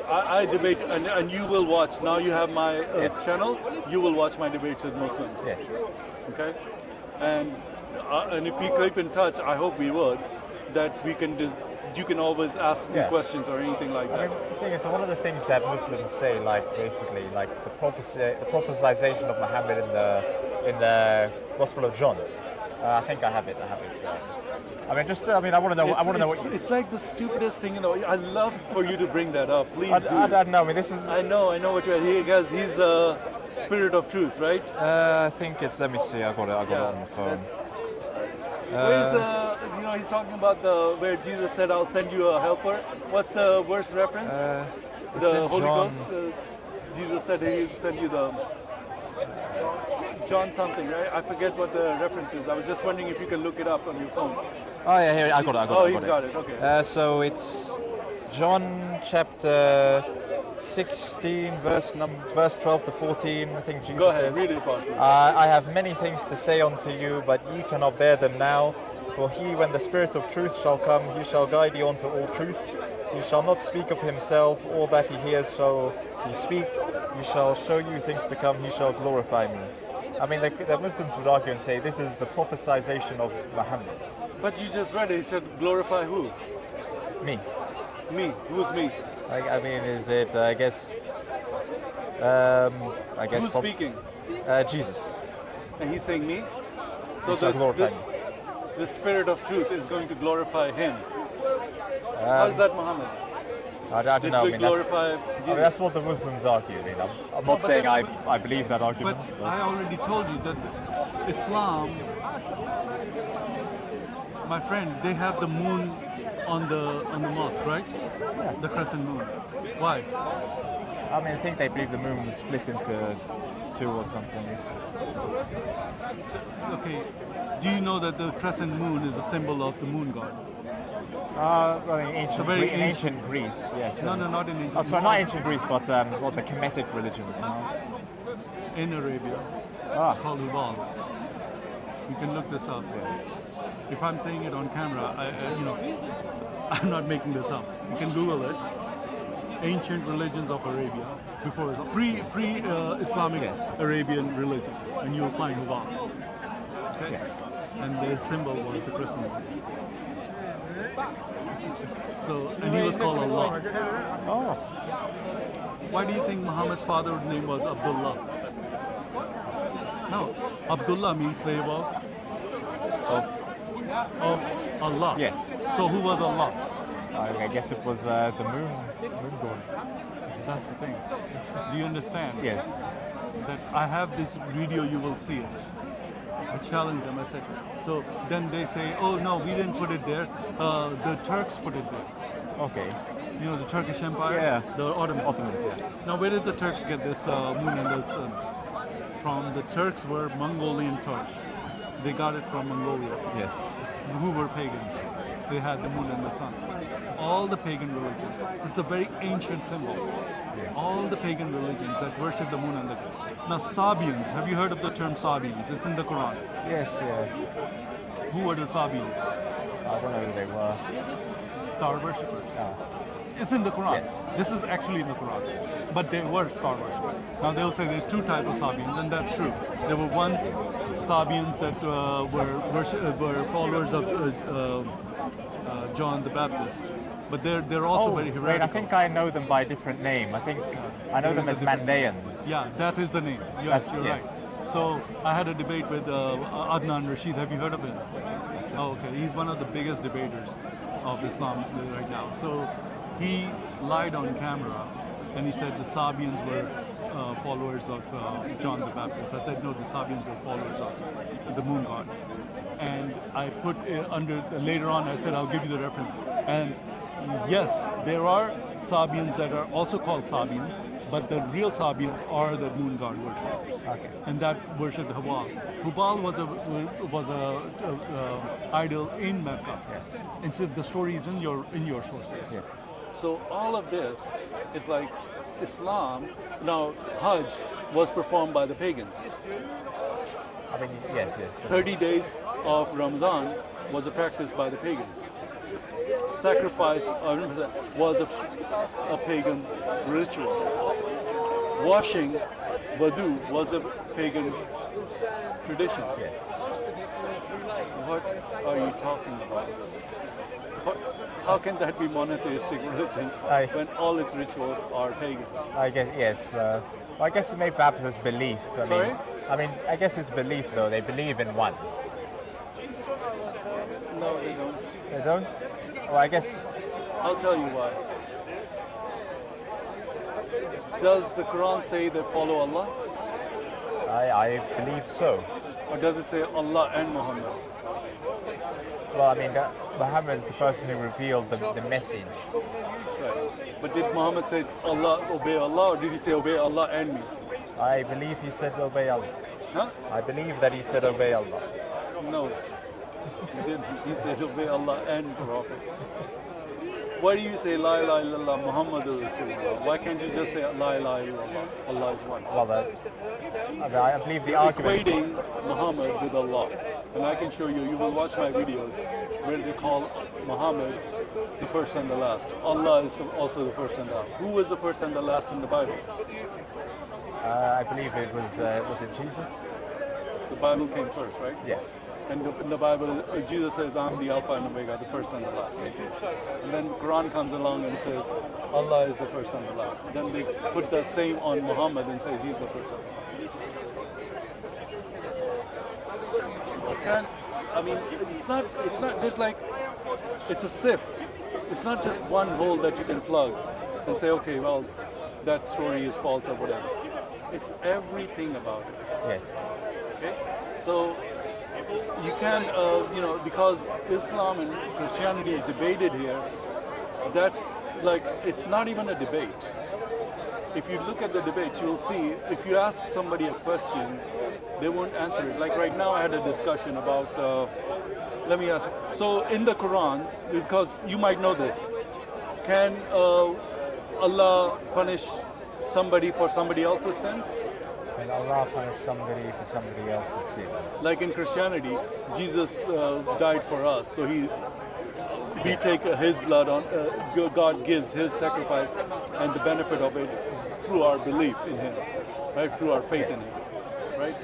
I debate, and you will watch. Now you have my channel. You will watch my debates with Muslims.
Yes.
Okay, and if we keep in touch, I hope we would. That we can just, you can always ask me
Yeah.
questions or anything like
I
that.
mean, the thing is, one of the things that Muslims say, like basically, like the prophesization of Muhammad in the Gospel of John. I think I have it. I mean, I want to know. I want to know what.
It's like the stupidest thing in the world. I love for you to bring that up. Please do.
I don't know. I mean, this is.
I know what you're. He's the spirit of truth, right?
I think it's. Let me see. I got it on the phone.
Where's the? He's talking about where Jesus said, "I'll send you a helper." What's the verse reference?
It's
The
in
Holy
John.
Ghost. Jesus said He'd send you the John something, right? I forget what the reference is. I was just wondering if you can look it up on your phone.
Oh yeah, here I got it.
He's got it. Okay.
So it's John chapter 16, verse 12 to 14. I think Jesus
Go ahead,
says,
read it, Paul.
I have many things to say unto you, but ye cannot bear them now. For he, when the Spirit of truth shall come, he shall guide you unto all truth. He shall not speak of himself, all that he hears shall he speak. He shall show you things to come, he shall glorify me. I mean, the Muslims would argue and say this is the prophesization of Muhammad.
But you just read it. It said glorify who?
Me.
Me. Who's me?
I mean, is it, I guess...
Who's speaking?
Jesus.
And he's saying me? So
He shall glorify
this spirit of truth is going to glorify him. How is that Muhammad?
I don't
Did
know.
we glorify Jesus?
That's what the Muslims argue. I mean, I'm not saying I believe that argument.
But I already told you that Islam, my friend, they have the moon on the mosque, right?
Yeah.
The crescent moon. Why?
I mean, I think they believe the moon was split into two or something.
Okay. Do you know that the crescent moon is a symbol of the moon god?
I mean,
very
ancient Greece, yes.
No, not in ancient.
Oh, sorry, not ancient Greece, but the Kemetic religions.
In Arabia.
Ah.
It's called Hubal. You can look this up.
Yes.
If I'm saying it on camera, I'm not making this up. You can Google it. Ancient religions of Arabia, before pre-Islamic
Yes.
Arabian religion, and you'll find Hubal. Okay,
Yeah.
and the symbol was the crescent moon. So, and he was called Allah.
Oh.
Why do you think Muhammad's father's name was Abdullah? No, Abdullah means slave of Allah.
Yes.
So who was Allah?
I guess it was the moon god.
That's the thing. Do you understand?
Yes.
That I have this video, you will see it. I challenged them. I said, so then they say, oh no, we didn't put it there. The Turks put it there.
Okay.
You know, the Turkish Empire?
Yeah.
The Ottomans,
yeah.
Now, where did the Turks get this moon and the sun? From the Turks were Mongolian Turks. They got it from Mongolia,
Yes.
who were pagans. They had the moon and the sun. All the pagan religions. It's a very ancient symbol.
Yes.
All the pagan religions that worship the moon and the... Now, Sabians. Have you heard of the term Sabians? It's in the Quran.
Yes, yeah.
Who were the Sabians?
I don't know who they were.
Star worshippers.
Ah.
It's in the Quran.
Yes.
This is actually in the Quran. But they were star worshippers. Now they'll say there's two types of Sabians, and that's true. There were one Sabians that were followers of John the Baptist. But they're also very heretical.
Wait, I think I know them by a different name. I think I know them as Mandaeans.
Yeah, that is the name. Yes, you're right. So I had a debate with Adnan Rashid. Have you heard of him? Oh, okay. He's one of the biggest debaters of Islam right now. So he lied on camera and he said the Sabians were followers of John the Baptist. I said, no, the Sabians were followers of the moon god. And I put later on, I said, I'll give you the reference. And yes, there are Sabians that are also called Sabians, but the real Sabians are the moon god worshippers.
Okay.
And that worshipped Hubal. Hubal was a idol in Mecca.
Yes.
And so the story is in your sources.
Yes.
So all of this is like Islam. Now Hajj was performed by the pagans.
I mean, yes.
30 days of Ramadan was a practice by the pagans. Sacrifice was a pagan ritual. Washing, wudu, was a pagan tradition.
Yes.
What are you talking about? How can that be monotheistic religion when all its rituals are pagan?
I guess yes. I guess maybe perhaps it's belief.
Sorry?
I guess it's belief though. They believe in one.
No, they don't.
They don't? Well, I guess.
I'll tell you why. Does the Quran say they follow Allah?
I believe so.
Or does it say Allah and Muhammad?
Well, I mean, Muhammad is the person who revealed the message.
Right. But did Muhammad say Allah, obey Allah, or did he say obey Allah and me?
I believe he said obey Allah.
Huh?
I believe that he said obey Allah.
No. He didn't. He said obey Allah and Prophet. Why do you say La ilaha illallah Muhammadur Rasulullah? Why can't you just say La ilaha illallah? Allah is one.
Well, I believe the argument.
Equating Muhammad with Allah. And I can show you, you will watch my videos where they call Muhammad the first and the last. Allah is also the first and the last. Who was the first and the last in the Bible?
I believe it was it Jesus?
The Bible came first, right?
Yes.
And in the Bible, Jesus says, I'm the Alpha and Omega, the first and the last. And then Quran comes along and says, Allah is the first and the last. Then they put that same on Muhammad and say he's the first and the last. You can't, I mean, it's not, there's like, it's a sieve. It's not just one hole that you can plug and say, okay, well, that story is false or whatever. It's everything about it.
Yes.
Okay? So, you can, because Islam and Christianity is debated here, that's like, it's not even a debate. If you look at the debate, you'll see, if you ask somebody a question, they won't answer it. Like right now I had a discussion about, let me ask, so in the Quran, because you might know this, can Allah punish somebody for somebody else's sins?
Can Allah punish somebody for somebody else's sins?
Like in Christianity, Jesus died for us, so we take his blood on. God gives his sacrifice and the benefit of it through our belief in him, right? Through our faith in him, right?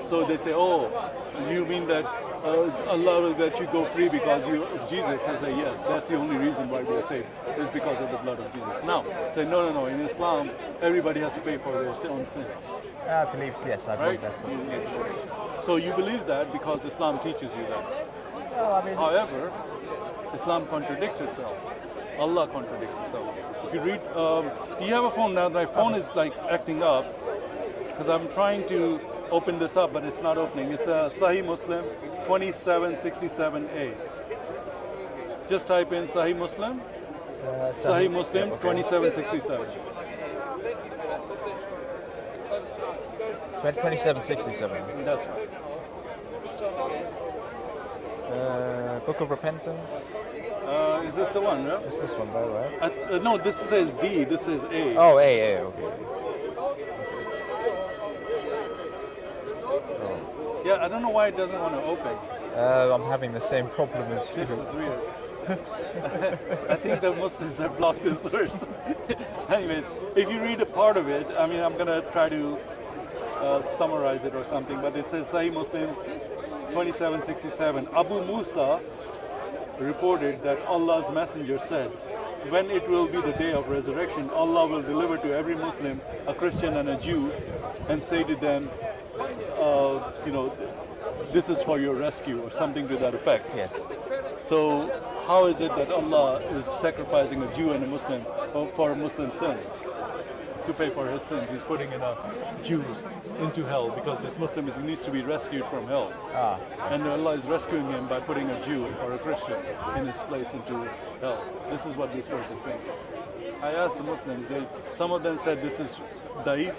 So they say, oh, you mean that Allah will let you go free because you of Jesus? I say, yes, that's the only reason why we are saved, is because of the blood of Jesus. Now, say, no, in Islam, everybody has to pay for their own sins.
I believe, yes, I believe that's what it is.
So you believe that because Islam teaches you that.
Well, I mean,
However, Islam contradicts itself. Allah contradicts itself. If you read, do you have a phone now? My phone is like acting up because I'm trying to open this up, but it's not opening. It's a Sahih Muslim 2767A. Just type in Sahih Muslim. Sahih Muslim 2767.
2767.
That's right.
Book of Repentance.
Is this the one, right?
It's this one though, right?
No, this says D, this is A.
Oh, A, okay.
Yeah, I don't know why it doesn't want to open.
I'm having the same problem as you.
This is weird. I think the Muslims have blocked this verse. Anyways, if you read a part of it, I mean, I'm going to try to summarize it or something, but it says Sahih Muslim 2767. Abu Musa reported that Allah's messenger said, when it will be the day of resurrection, Allah will deliver to every Muslim a Christian and a Jew and say to them, this is for your rescue or something to that effect.
Yes.
So how is it that Allah is sacrificing a Jew and a Muslim for Muslim sins? To pay for his sins, he's putting in a Jew into hell because this Muslim needs to be rescued from hell. And Allah is rescuing him by putting a Jew or a Christian in his place into hell. This is what this verse is saying. I asked the Muslims, some of them said this is daif.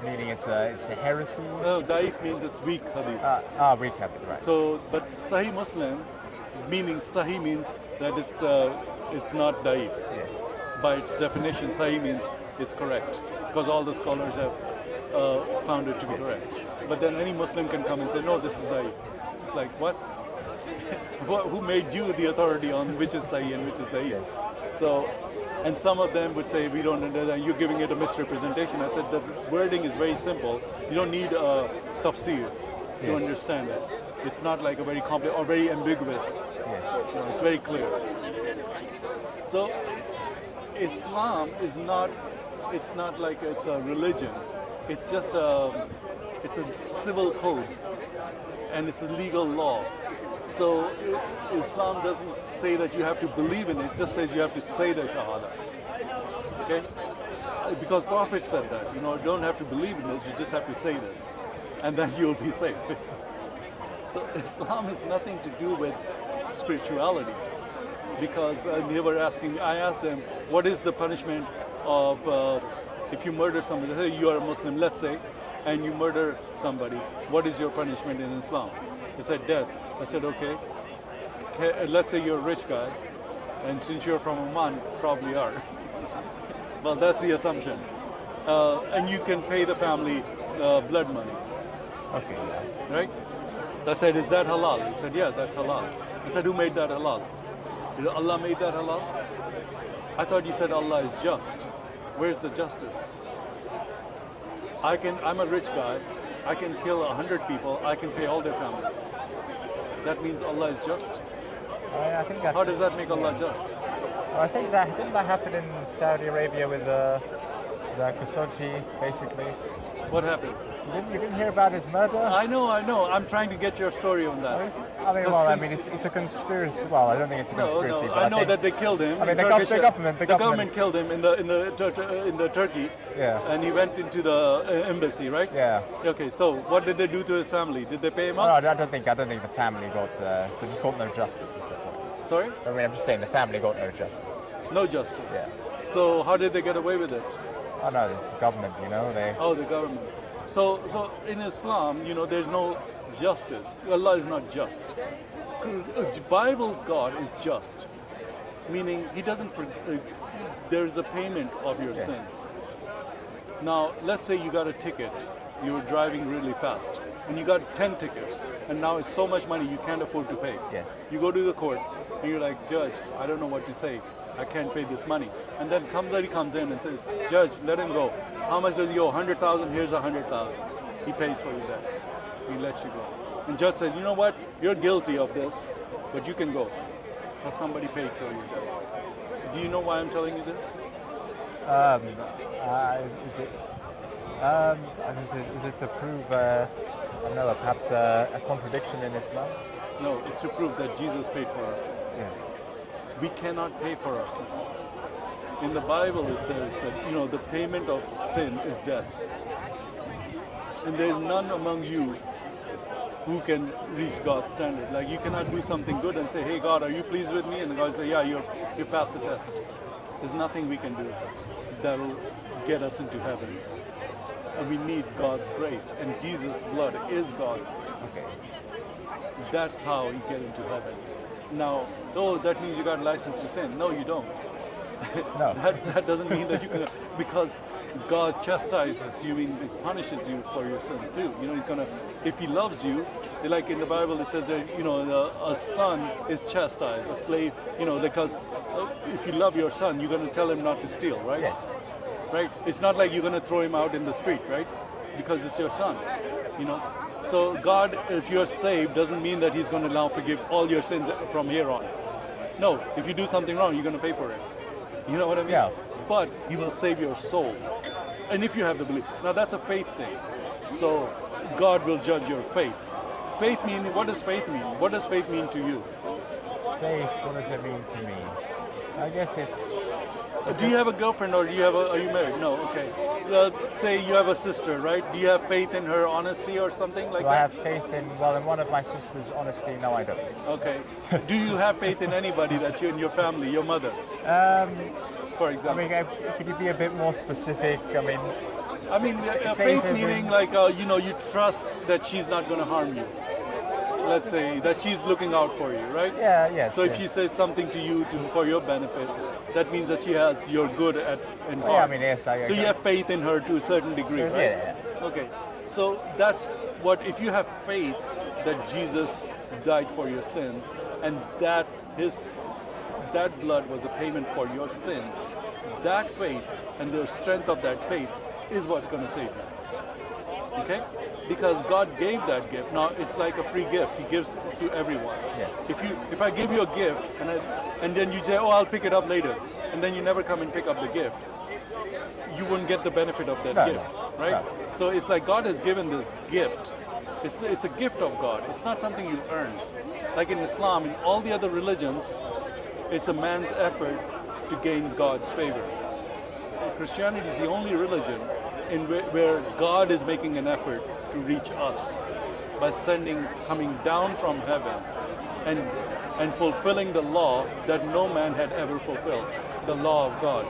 Meaning it's a heresy?
No, daif means it's weak hadith.
Weak hadith, right.
So, but Sahih Muslim, meaning Sahih means that it's not daif.
Yes.
By its definition, Sahih means it's correct, because all the scholars have found it to be correct. But then any Muslim can come and say, no, this is Sahih. It's like, what? Who made you the authority on which is Sahih and which is Sahih? So, and some of them would say, we don't understand, you're giving it a misrepresentation. I said, the wording is very simple. You don't need a tafsir to understand it. It's not like a very complex or very ambiguous.
Yes.
No, it's very clear. So, Islam is not, it's not like it's a religion. It's just it's a civil code and it's a legal law. So Islam doesn't say that you have to believe in it, it just says you have to say the Shahada. Okay? Because Prophet said that, you don't have to believe in this, you just have to say this. And then you'll be safe. So Islam has nothing to do with spirituality. Because they were asking, I asked them, what is the punishment of if you murder somebody? They say you are a Muslim, let's say, and you murder somebody. What is your punishment in Islam? They said death. I said, okay. Let's say you're a rich guy, and since you're from Oman, probably are. Well, that's the assumption. And you can pay the family blood money.
Okay.
Right? I said, is that halal? He said, yeah, that's halal. I said, who made that halal? Allah made that halal? I thought you said Allah is just. Where's the justice? I'm a rich guy. I can kill 100 people. I can pay all their families. That means Allah is just?
I think that's...
How does that make Allah just?
Well, I think didn't that happen in Saudi Arabia with the Khashoggi, basically?
What happened?
You didn't hear about his murder?
I know. I'm trying to get your story on that.
It's a conspiracy. Well, I don't think it's a conspiracy.
No.
But
I know that they killed him.
I mean, the government
killed him in the Turkey.
Yeah.
And he went into the embassy, right?
Yeah.
Okay. So what did they do to his family? Did they pay him up?
No, I don't think the family they just got no justice. Is the point.
Sorry?
I mean, I'm just saying the family got no justice.
No justice.
Yeah.
So how did they get away with it?
Oh no, it's the government.
The government. So in Islam, there's no justice. Allah is not just. Bible's God is just, meaning He doesn't. There is a payment of your sins. Now, let's say you got a ticket. You were driving really fast, and you got 10 tickets, and now it's so much money you can't afford to pay.
Yes.
You go to the court, and you're like, Judge, I don't know what to say. I can't pay this money. And then somebody comes in and says, Judge, let him go. How much does he owe? 100,000, here's 100,000. He pays for your debt. He lets you go. And judge says, you know what? You're guilty of this, but you can go. Because somebody paid for your debt. Do you know why I'm telling you this?
Is it to prove, perhaps a contradiction in Islam?
No, it's to prove that Jesus paid for our sins.
Yes.
We cannot pay for our sins. In the Bible it says that, the payment of sin is death. And there is none among you who can reach God's standard. Like you cannot do something good and say, hey God, are you pleased with me? And God will say, yeah, you passed the test. There's nothing we can do that will get us into heaven. And we need God's grace. And Jesus' blood is God's grace.
Okay.
That's how you get into heaven. Now, that means you got a license to sin. No, you don't.
No.
that doesn't mean that you can, because God chastises you, mean He punishes you for your sin too. You know, He's gonna, if He loves you, like in the Bible it says that, you know, a son is chastised, a slave, you know, because if you love your son, you're gonna tell him not to steal, right?
Yes.
Right? It's not like you're gonna throw him out in the street, right? Because it's your son, you know. So God, if you're saved, doesn't mean that He's gonna now forgive all your sins from here on. No, if you do something wrong, you're gonna pay for it. You know what I mean?
Yeah.
But He will save your soul. And if you have the belief. Now that's a faith thing. So God will judge your faith. Faith mean, what does faith mean? What does faith mean to you?
Faith, what does it mean to me? I guess
Do you have a girlfriend or are you married? No, okay. Say you have a sister, right? Do you have faith in her honesty or something like
do I
that?
have faith in one of my sister's honesty? No, I don't.
Okay. Do you have faith in anybody that you in your family, your mother, for
I
example?
mean, could you be a bit more specific?
I mean, faith meaning like, you know, you trust that she's not going to harm you. Let's say that she's looking out for you, right?
Yeah, yes.
So if
yes.
she says something to you for your benefit, that means that she has your good in heart.
Yeah, I mean, yes.
So you have faith in her to a certain degree,
Yes,
right?
yeah.
Okay. So that's what, if you have faith that Jesus died for your sins and that that blood was a payment for your sins, that faith and the strength of that faith is what's going to save you. Okay? Because God gave that gift. Now it's like a free gift. He gives to everyone.
Yes.
If I give you a gift and then you say, oh, I'll pick it up later, and then you never come and pick up the gift, you wouldn't get the benefit of that gift, right?
No.
So it's like God has given this gift. It's a gift of God. It's not something you earn. Like in Islam, in all the other religions, it's a man's effort to gain God's favor. Christianity is the only religion where God is making an effort to reach us by coming down from heaven and fulfilling the law that no man had ever fulfilled, the law of God.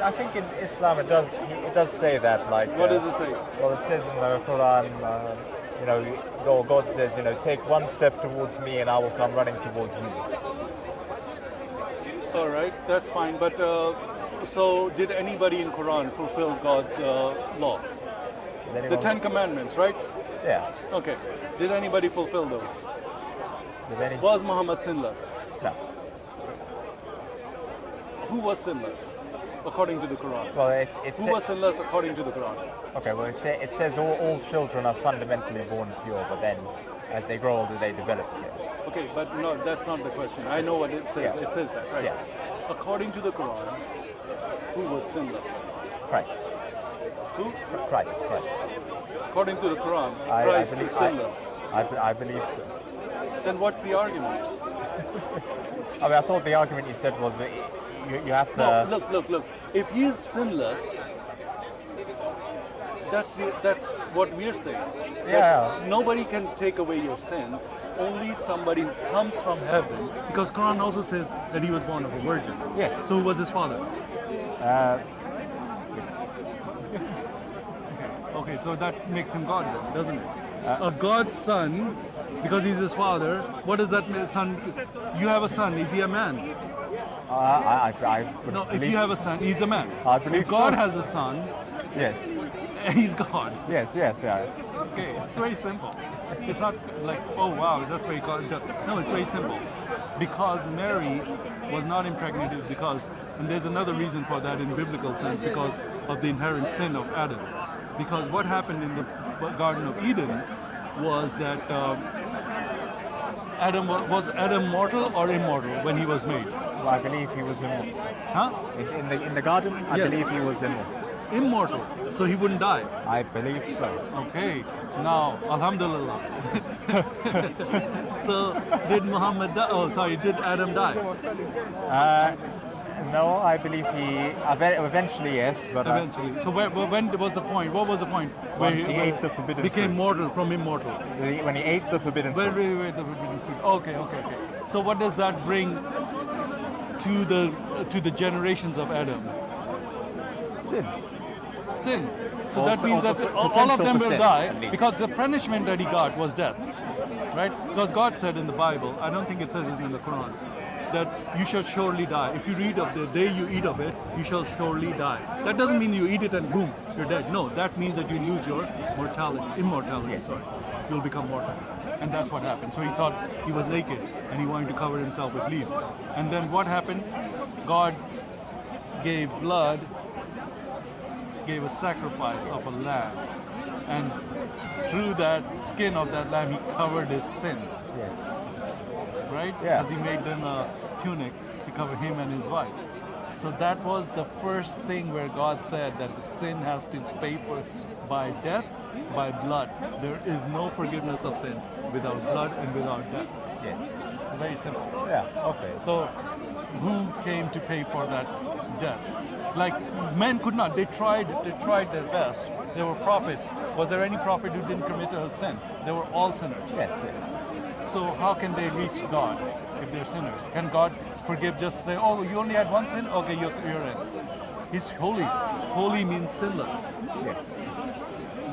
I think in Islam it does say that. Like,
What does it say?
Well, it says in the Quran, you know, God says, you know, take one step towards me and I will come running towards you.
All right, that's fine. But so did anybody in Quran fulfill God's law? The 10 Commandments, right?
Yeah.
Okay. Did anybody fulfill those?
Did any?
Was Muhammad sinless?
No.
Who was sinless according to the Quran?
Well,
Who was sinless according to the Quran?
okay. Well, it says all children are fundamentally born pure, but then as they grow older, they develop sin.
Okay, but no, that's not the question. I know what it says.
Yeah.
It says that, right?
Yeah.
According to the Quran, who was sinless?
Christ.
Who?
Christ.
According to the Quran,
I
Christ
believe-
is sinless.
I believe so.
Then what's the argument?
I mean, I thought the argument you said was that you have to.
No, look. If he's sinless, that's what we're saying.
Yeah.
Nobody can take away your sins. Only somebody who comes from heaven. Because Quran also says that he was born of a virgin.
Yes.
So who was his father? Okay, so that makes him God then, doesn't it? A God's son, because he's his father. What does that mean? Son? You have a son. Is he a man?
I would
No. If
believe
you have
so.
a son, he's a man.
I believe
if God
so.
has a son,
Yes.
he's God.
Yes. Yeah.
Okay, it's very simple. It's not like, oh wow, that's very God. No, it's very simple. Because Mary was not impregnated and there's another reason for that in biblical sense, because of the inherent sin of Adam. Because what happened in the Garden of Eden was that was Adam mortal or immortal when he was made?
Well, I believe he was immortal.
Huh?
In the garden, I
Yes.
believe he was immortal.
Immortal, so he wouldn't die.
I believe so.
Okay, now, Alhamdulillah. So, did Muhammad die? Oh, sorry, did Adam die?
No, I believe he eventually yes, but
Eventually. So, when was the point? What was the point? Where
Once he ate the forbidden
became
fruit.
mortal from immortal.
when he ate the forbidden fruit.
Wait, the forbidden fruit. Okay. So, what does that bring to the generations of Adam? Sin. So
Or-
that means
or
that
the
all of
potential
them
for
will
sin,
die
at least.
because the punishment that he got was death, right? Because God said in the Bible, I don't think it says it in the Quran, that you shall surely die. If you read of the day you eat of it, you shall surely die. That doesn't mean you eat it and boom, you're dead. No, that means that you lose your immortality, sorry. You'll become mortal. And that's what happened. So he thought he was naked and he wanted to cover himself with leaves. And then what happened? God gave blood, gave a sacrifice of a lamb. And through that skin of that lamb, he covered his sin.
Yes.
Right?
Yeah.
Because he made them a tunic to cover him and his wife. So that was the first thing where God said that the sin has to pay for by death, by blood. There is no forgiveness of sin without blood and without death.
Yes.
Very simple.
Yeah. Okay.
So who came to pay for that debt? Like men could not. They tried their best. There were prophets. Was there any prophet who didn't commit a sin? They were all sinners.
Yes. Yes.
So how can they reach God if they're sinners? Can God forgive just say, oh, you only had one sin? Okay, you're in. He's holy. Holy means sinless.
Yes.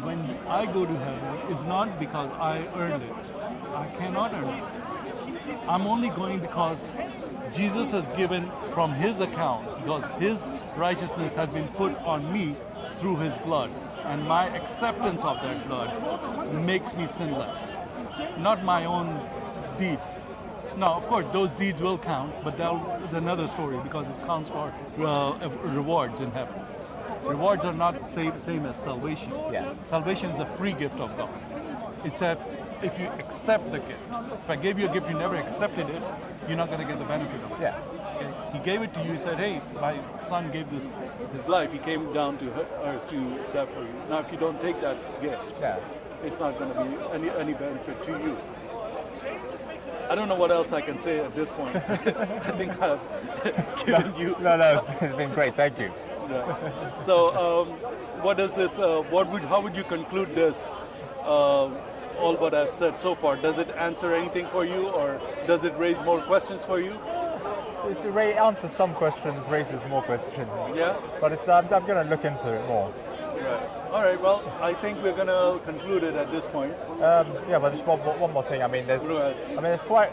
When I go to heaven, it's not because I earned it. I cannot earn it. I'm only going because Jesus has given from his account, because his righteousness has been put on me through his blood. And my acceptance of that blood makes me sinless. Not my own deeds. Now, of course, those deeds will count, but that's another story because it counts for rewards in heaven. Rewards are not same as salvation.
Yeah.
Salvation is a free gift of God. It's that if you accept the gift. If I gave you a gift, you never accepted it, you're not going to get the benefit of it.
Yeah.
Okay? He gave it to you. He said, hey, my son gave this his life. He came down to die for you. Now, if you don't take that gift,
Yeah.
it's not going to be any benefit to you. I don't know what else I can say at this point. I think I've given you.
No, it's been great. Thank you.
Yeah. So, what does this? How would you conclude this? All what I've said so far. Does it answer anything for you, or does it raise more questions for you?
So it answers some questions, raises more questions.
Yeah.
But I'm going to look into it more.
Right. All right. Well, I think we're going to conclude it at this point.
Yeah, but just one more thing. I mean, there's quite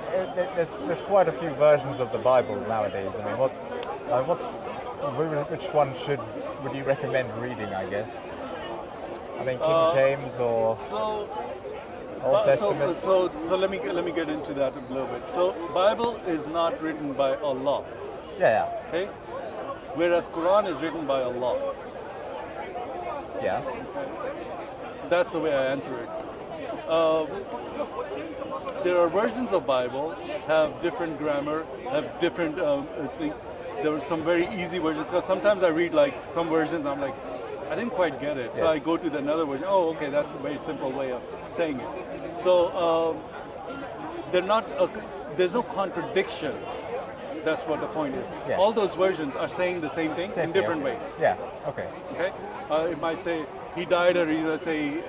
a few versions of the Bible nowadays. I mean, which one would you recommend reading? I guess. I mean, King James or Old Testament.
So let me get into that a little bit. So Bible is not written by Allah.
Yeah.
Okay. Whereas Quran is written by Allah.
Yeah.
That's the way I answer it. There are versions of Bible have different grammar, have different. There are some very easy versions. Because sometimes I read like some versions, I'm like, I didn't quite get it. So I go to another version. Oh, okay, that's a very simple way of saying it. So there's no contradiction. That's what the point is.
Yeah.
All those versions are saying the same thing in different ways.
Yeah. Okay.
Okay. It might say he died, or it might say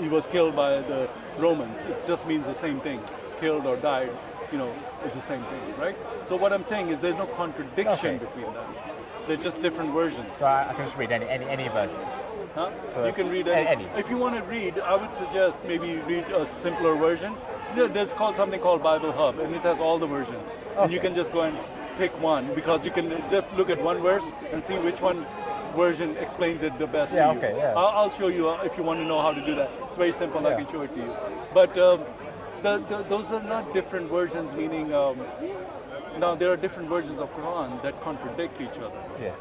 he was killed by the Romans. It just means the same thing. Killed or died, is the same thing, right? So what I'm saying is there's no contradiction between them. They're just different versions.
So I can just read any version.
Huh?
So
you can read
any.
If you want to read, I would suggest maybe read a simpler version. There's something called Bible Hub, and it has all the versions.
Okay.
And you can just go and pick one, because you can just look at one verse and see which one version explains it the best to you.
Okay, yeah.
I'll show you if you want to know how to do that. It's very simple.
Yeah.
I can show it to you. But those are not different versions, meaning now there are different versions of Quran that contradict each other.
Yes.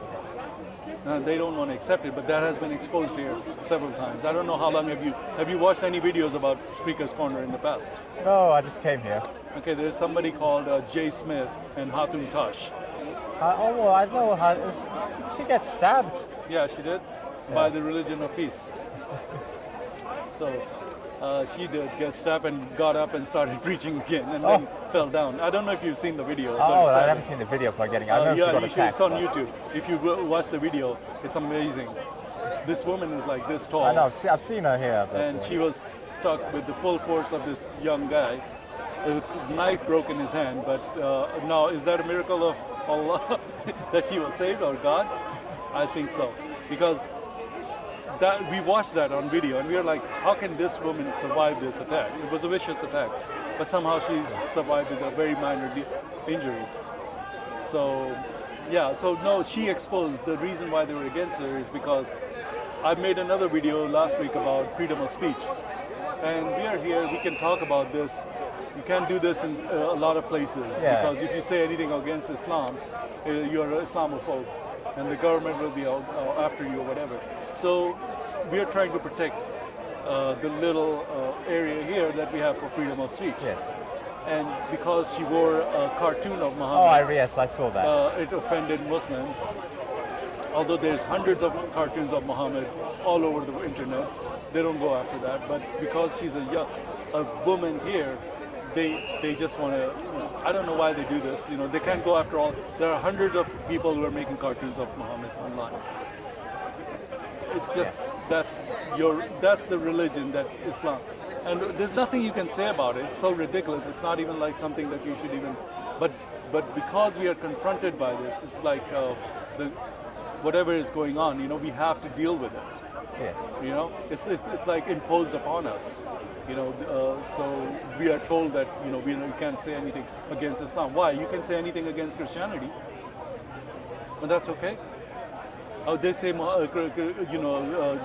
They don't want to accept it, but that has been exposed here several times. I don't know how long have you watched any videos about Speaker's Corner in the past?
No, I just came here.
Okay, there's somebody called Jay Smith and Hatun Tash.
Well, I know how she gets stabbed.
Yeah, she did, by the religion of peace. So she did get stabbed and got up and started preaching again, and then fell down. I don't know if you've seen the video.
I haven't seen the video for getting. I know she got attacked.
It's on YouTube. If you watch the video, it's amazing. This woman is like this tall.
I know. I've seen her here. But,
and she was stuck with the full force of this young guy. A knife broke in his hand, but now, is that a miracle of Allah that she was saved, or God? I think so, because we watched that on video and we were like, how can this woman survive this attack? It was a vicious attack. but somehow she survived with a very minor injuries. So, yeah, so no, she exposed the reason why they were against her is because I made another video last week about freedom of speech. And we are here, we can talk about this. You can't do this in a lot of places because if you say anything against Islam, you're an Islamophobe and the government will be after you or whatever. So we are trying to protect the little area here that we have for freedom of speech.
Yes.
And because she wore a cartoon of Muhammad,
yes, I saw that.
it offended Muslims. Although there's hundreds of cartoons of Muhammad all over the internet, they don't go after that. But because she's a woman here, they just want to. I don't know why they do this. They can't go after all. There are hundreds of people who are making cartoons of Muhammad online. It's just that's the religion, that Islam. And there's nothing you can say about it. It's so ridiculous. It's not even like something that you should even. But because we are confronted by this, it's like whatever is going on. We have to deal with it.
Yes.
It's like imposed upon us. So we are told that we can't say anything against Islam. Why? You can say anything against Christianity, and that's okay. Oh, they say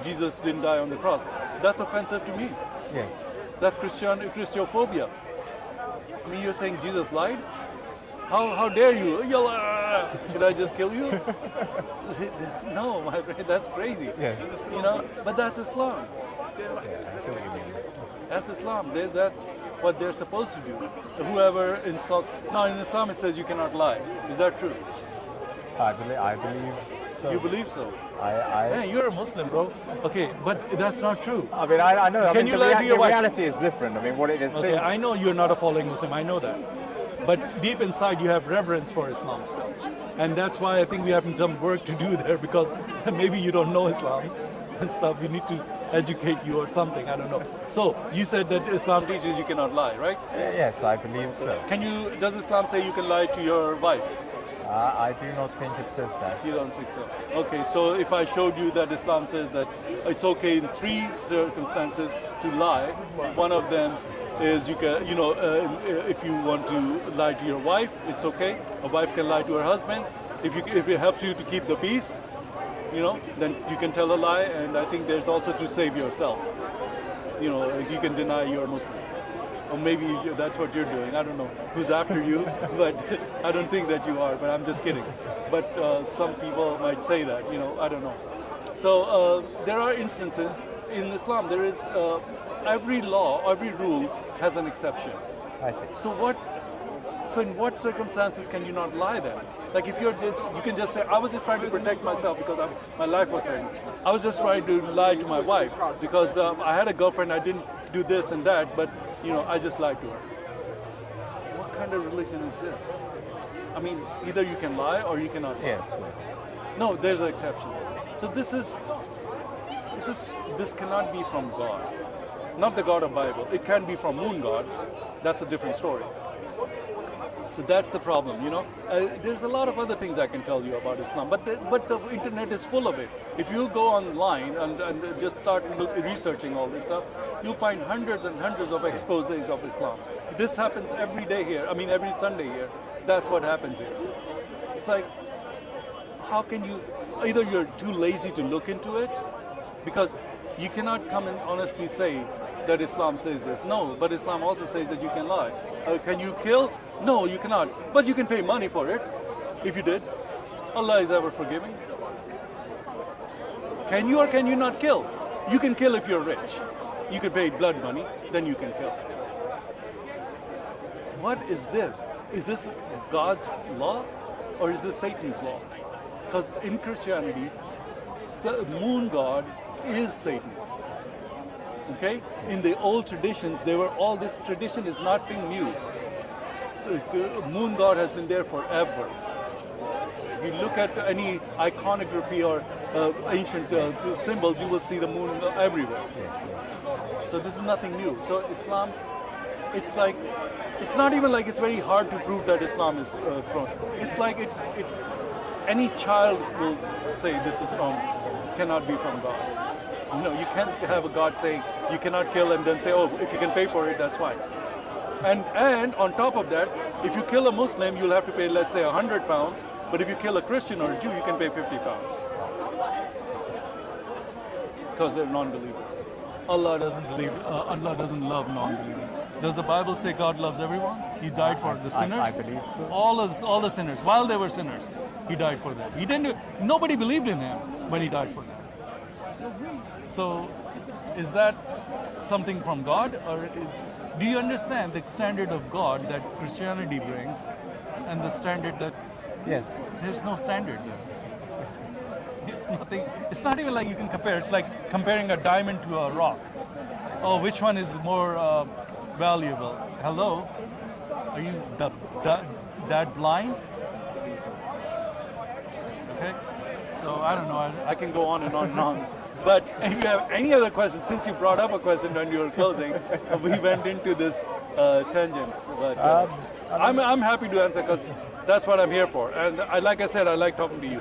Jesus didn't die on the cross. That's offensive to me.
Yes.
That's Christophobia. I mean, you're saying Jesus lied? How dare you? Should I just kill you? No, my friend, that's crazy.
Yes.
But that's Islam.
I see what you mean.
That's Islam. That's what they're supposed to do. Whoever insults. Now, in Islam it says you cannot lie. Is that true?
I believe so.
You believe so?
Man,
you're a Muslim, bro. Okay, but that's not true.
I mean, I know.
Can you lie to your wife?
The reality is different. I mean, what it is.
Okay, I know you're not a following Muslim. I know that. But deep inside, you have reverence for Islam still. And that's why I think we have some work to do there, because maybe you don't know Islam and stuff. We need to educate you or something. I don't know. So you said that Islam teaches you cannot lie, right?
Yes, I believe so.
Does Islam say you can lie to your wife?
I do not think it says that.
You don't think so? Okay, so if I showed you that Islam says that it's okay in 3 circumstances to lie, one of them is you can, if you want to lie to your wife, it's okay. A wife can lie to her husband. If it helps you to keep the peace, then you can tell a lie. And I think there's also to save yourself. You can deny you're Muslim. Or maybe that's what you're doing. I don't know who's after you, but I don't think that you are, but I'm just kidding. But some people might say that, I don't know. So there are instances in Islam, there is every law, every rule has an exception.
I see.
So in what circumstances can you not lie then? Like if you can just say, I was just trying to protect myself because my life was threatened. I was just trying to lie to my wife because I had a girlfriend, I didn't do this and that, but I just lied to her. What kind of religion is this? I mean, either you can lie or you cannot lie.
Yes.
No, there's exceptions. So this cannot be from God. Not the God of Bible. It can be from moon God. That's a different story. So that's the problem, There's a lot of other things I can tell you about Islam, but the internet is full of it. If you go online and just start researching all this stuff, you'll find hundreds and hundreds of exposés of Islam. This happens every day here. I mean, every Sunday here. That's what happens here. It's like, how can you? Either you're too lazy to look into it, because you cannot come and honestly say that Islam says this. No, but Islam also says that you can lie. Can you kill? No, you cannot. But you can pay money for it, if you did. Allah is ever forgiving. Can you or can you not kill? You can kill if you're rich. You can pay blood money, then you can kill. What is this? Is this God's law or is this Satan's law? Because in Christianity, moon god is Satan. Okay? In the old traditions, this tradition is nothing new. Moon god has been there forever. If you look at any iconography or ancient symbols, you will see the moon everywhere. So this is nothing new. So Islam, it's not even like it's very hard to prove that Islam is from. It's like it's any child will say this is cannot be from God. You can't have a God saying you cannot kill and then say, oh, if you can pay for it, that's fine. And on top of that, if you kill a Muslim, you'll have to pay, let's say, £100. But if you kill a Christian or a Jew, you can pay £50 because they're non-believers. Allah doesn't love non-believers. Does the Bible say God loves everyone? He died for the sinners.
I believe so.
All the sinners, while they were sinners, He died for them. He didn't. Nobody believed in Him, but He died for them. So, is that something from God, or do you understand the standard of God that Christianity brings, and the standard that
Yes.
there's no standard there? It's nothing. It's not even like you can compare. It's like comparing a diamond to a rock. Oh, which one is more valuable? Hello, are you that blind? Okay, so I don't know. I can go on and on and on. But if you have any other questions, since you brought up a question when you were closing, we went into this tangent. But I'm happy to answer because that's what I'm here for. And like I said, I like talking to you.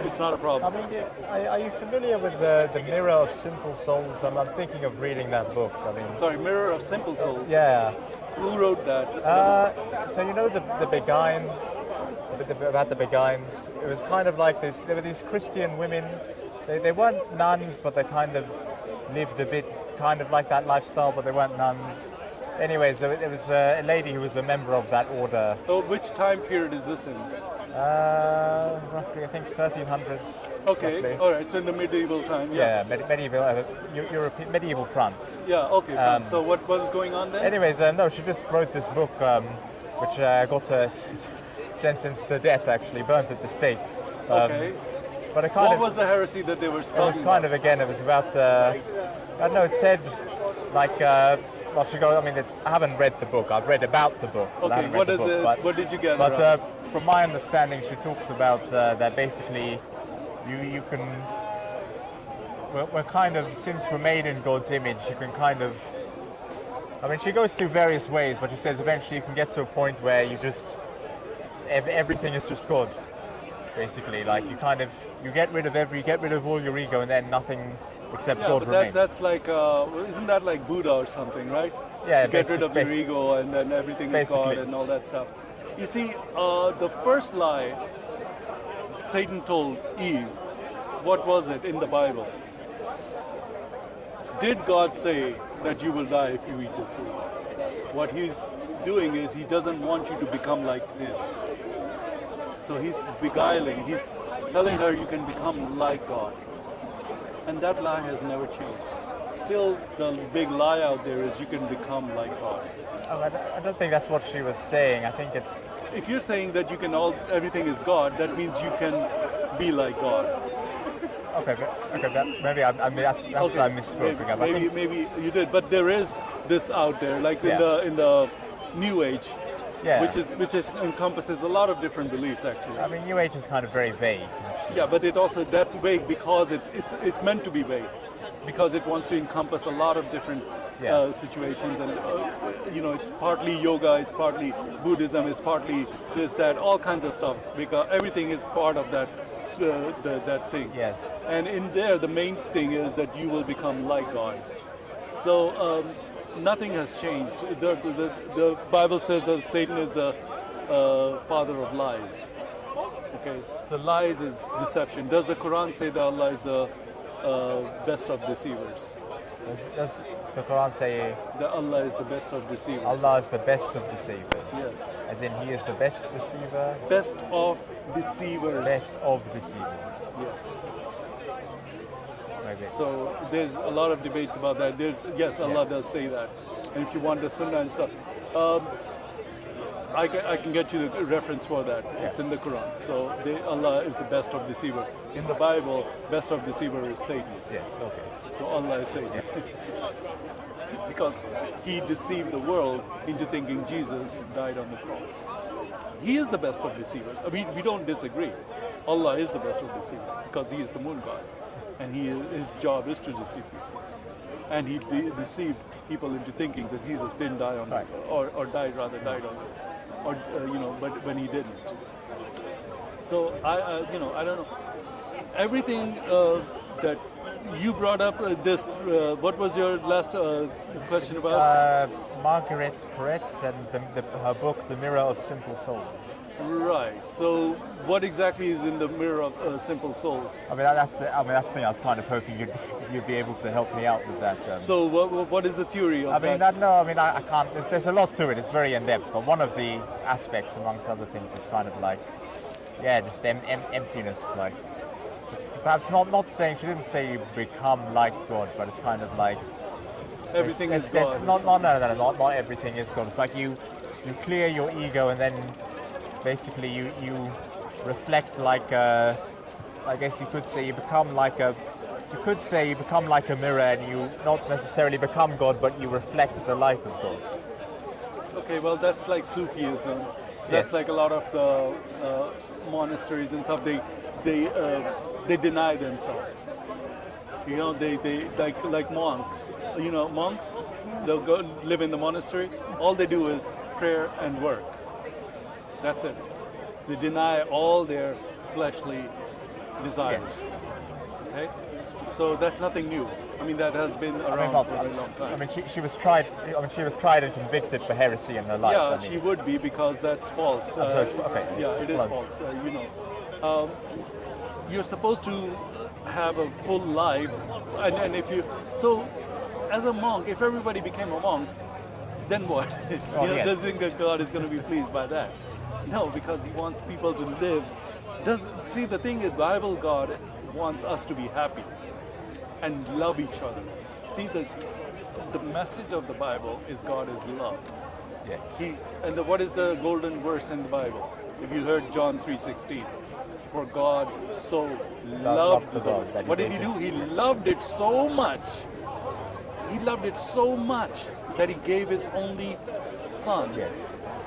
It's not a problem.
I mean, are you familiar with the Mirror of Simple Souls? I'm thinking of reading that book. I mean,
Sorry, Mirror of Simple Souls.
yeah.
Who wrote that?
So you know the Beguines, about the Beguines. It was kind of like this. There were these Christian women. They weren't nuns, but they kind of lived a bit kind of like that lifestyle, but they weren't nuns. Anyways, there was a lady who was a member of that order.
Oh, which time period is this in?
Roughly, I think 1300s.
Okay,
roughly.
all right. So in the medieval time.
Yeah, medieval European, medieval France.
Yeah. Okay. Fine. So what was going on then?
Anyways, no, she just wrote this book, which got sentenced to death. Actually, burnt at the stake.
Okay.
But it kind
What
of
was the heresy that they were
it was
talking
kind
about?
of again. It was about. I don't know. It said like. Well, she goes. I mean, I haven't read the book. I've read about the book. I
Okay.
haven't read
What
the
is
book,
it?
but-
What did you get?
But from my understanding, she talks about that basically, you can. We're kind of, since we're made in God's image, you can kind of. I mean, she goes through various ways, but she says eventually you can get to a point where you just everything is just God, basically. Like you get rid of all your ego, and then nothing except
yeah,
God
but
remains.
that's like, isn't that like Buddha or something, right?
Yeah,
You get rid of your
basically.
ego and then everything is God
Basically.
and all that stuff. You see, the first lie Satan told Eve, what was it in the Bible? Did God say that you will die if you eat this fruit? What he's doing is he doesn't want you to become like him. So he's beguiling, he's telling her you can become like God. And that lie has never changed. Still, the big lie out there is you can become like God.
I don't think that's what she was saying. I think it's.
If you're saying that everything is God, that means you can be like God.
Okay, maybe I misspoke.
Maybe you did, but there is this out there, like
Yeah.
in the New Age,
Yeah.
which encompasses a lot of different beliefs actually.
I mean, New Age is kind of very vague. Actually.
Yeah, but that's vague because it's meant to be vague, because it wants to encompass a lot of different situations, and it's partly yoga, it's partly Buddhism, it's partly this, that, all kinds of stuff, because everything is part of that that thing.
Yes.
And in there, the main thing is that you will become like God. So nothing has changed. The Bible says that Satan is the father of lies. Okay, so lies is deception. Does the Quran say that Allah is the best of deceivers?
Does the Quran say
That Allah is the best of deceivers.
Allah is the best of deceivers?
Yes.
As in, He is the best deceiver?
Best of deceivers.
Best of deceivers.
Yes.
Maybe.
So there's a lot of debates about that. Yes, Allah does say that. And if you want the Sunnah and stuff, I can get you the reference for that. It's in the Quran. So Allah is the best of deceiver. In the Bible, best of deceiver is Satan.
Yes. Okay.
So Allah is Satan. Because he deceived the world into thinking Jesus died on the cross. He is the best of deceivers. I mean, we don't disagree. Allah is the best of deceivers because he is the moon god. And his job is to deceive people. And he deceived people into thinking that Jesus didn't die on
Right.
died on it, but when he didn't. So I don't know. Everything that you brought up, what was your last question about?
Margaret Perret and her book, The Mirror of Simple Souls.
Right. So, what exactly is in the Mirror of Simple Souls?
I mean, that's the thing I was kind of hoping you'd be able to help me out with that.
So, what is the theory of that?
I can't. There's a lot to it. It's very in depth. But one of the aspects, amongst other things, is kind of like, just emptiness. Like, it's perhaps not saying, she didn't say you become like God, but it's kind of like
Everything is God.
Not everything is God. It's like you clear your ego, and then basically you reflect like I guess you could say you become like a mirror, and you not necessarily become God, but you reflect the light of God.
Okay, well, that's like Sufism. That's
Yes.
like a lot of the monasteries and stuff. They deny themselves. You know, they like monks. You know, monks, they'll go live in the monastery. All they do is prayer and work. That's it. They deny all their fleshly desires.
Yes.
Okay, so that's nothing new. I mean, that has been around for a very long time.
I mean, she was tried. I mean, she was tried and convicted for heresy in her life.
Yeah,
I mean.
she would be, because that's false.
So it's, okay.
Yeah, it is false. You're supposed to have a full life, and if you as a monk, if everybody became a monk, then what?
Yes.
Does think that God is going to be pleased by that? No, because He wants people to live. See, the thing is, Bible God wants us to be happy and love each other. See, the message of the Bible is God is love.
Yes.
What is the golden verse in the Bible? If you heard John 3:16, for God so loved the world. What did He do? He loved it so much. He loved it so much that He gave His only Son.
Yes.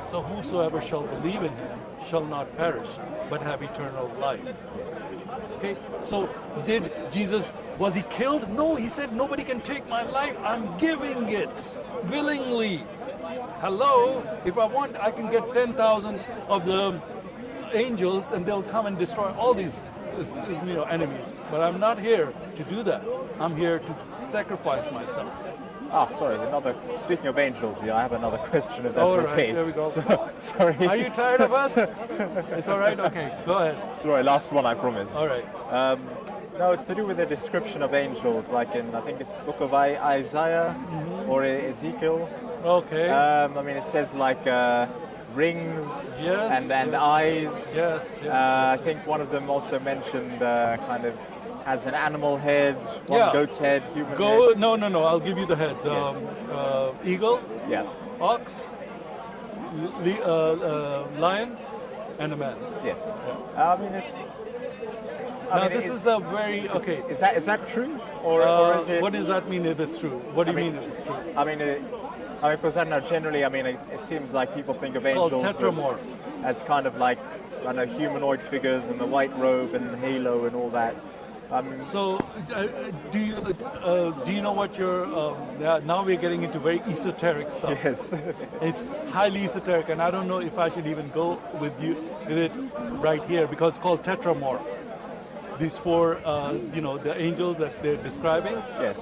So whosoever shall believe in Him shall not perish, but have eternal life. Okay, so did Jesus, was He killed? No, He said, nobody can take my life. I'm giving it willingly. Hello, if I want, I can get 10,000 of the angels, and they'll come and destroy all these enemies. But I'm not here to do that. I'm here to sacrifice myself.
Sorry. Speaking of angels, I have another question, if that's
All right,
okay.
there we go.
Sorry.
Are you tired of us? It's all right. Okay, go ahead.
Sorry, last one, I promise.
All right.
No, it's to do with the description of angels, like in, I think it's book of Isaiah or Ezekiel.
Okay.
I mean, it says like rings and eyes.
Yes.
I think one of them also mentioned kind of has an animal head, one goat's head, human head.
No. I'll give you the heads.
Yes.
Eagle,
Yeah.
ox, lion, and a man.
Yes.
Yeah.
I mean, it's.
This is a very okay.
Is that true, or is it?
What does that mean if it's true? What do you mean if it's true?
I mean, because I don't know. Generally, I mean, it seems like people think of
It's
angels
called tetramorph.
as kind of like, I don't know, humanoid figures and the white robe and halo and all that.
So, do you know what your? Now we're getting into very esoteric stuff.
Yes.
It's highly esoteric, and I don't know if I should even go with it right here, because it's called tetramorph. These four, the angels that they're describing.
Yes.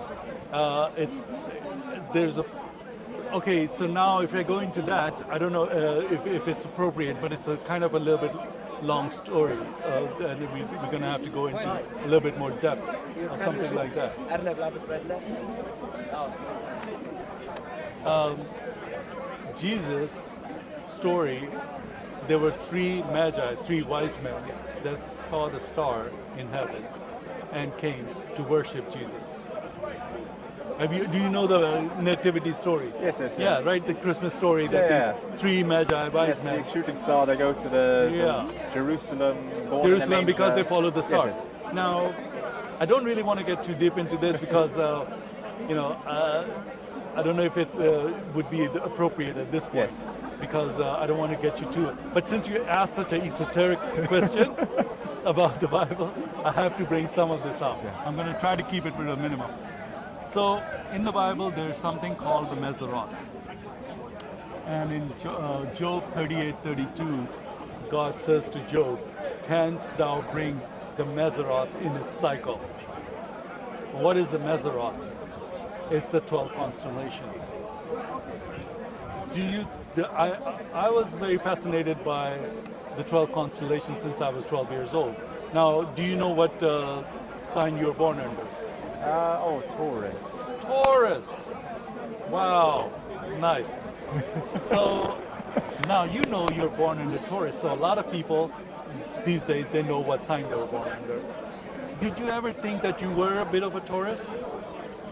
Okay, so now if we're going to that, I don't know if it's appropriate, but it's a kind of a little bit long story, and we're going to have to go into a little bit more depth or something like that. Jesus' story, there were three wise men that saw the star in heaven and came to worship Jesus. Do you know the nativity story?
Yes.
Yeah, right, the Christmas story that the three magi, wise men.
Yes, shooting star, they go to the Jerusalem,
Jerusalem, because they follow the star.
Yes.
Now, I don't really want to get too deep into this because, I don't know if it would be appropriate at this point.
Yes.
Because I don't want to get you to it. But since you asked such an esoteric question about the Bible, I have to bring some of this up.
Yes.
I'm going to try to keep it with a minimum. So, in the Bible, there's something called the Mazzaroth. And in Job 38:32, God says to Job, "Canst thou bring the Mazzaroth in its cycle?" What is the Mazzaroth? It's the 12 constellations. I was very fascinated by the 12 constellations since I was 12 years old. Now, do you know what sign you were born under?
Taurus.
Taurus. Wow, nice. So now you know you're born under Taurus. So a lot of people these days, they know what sign they were born under. Did you ever think that you were a bit of a Taurus?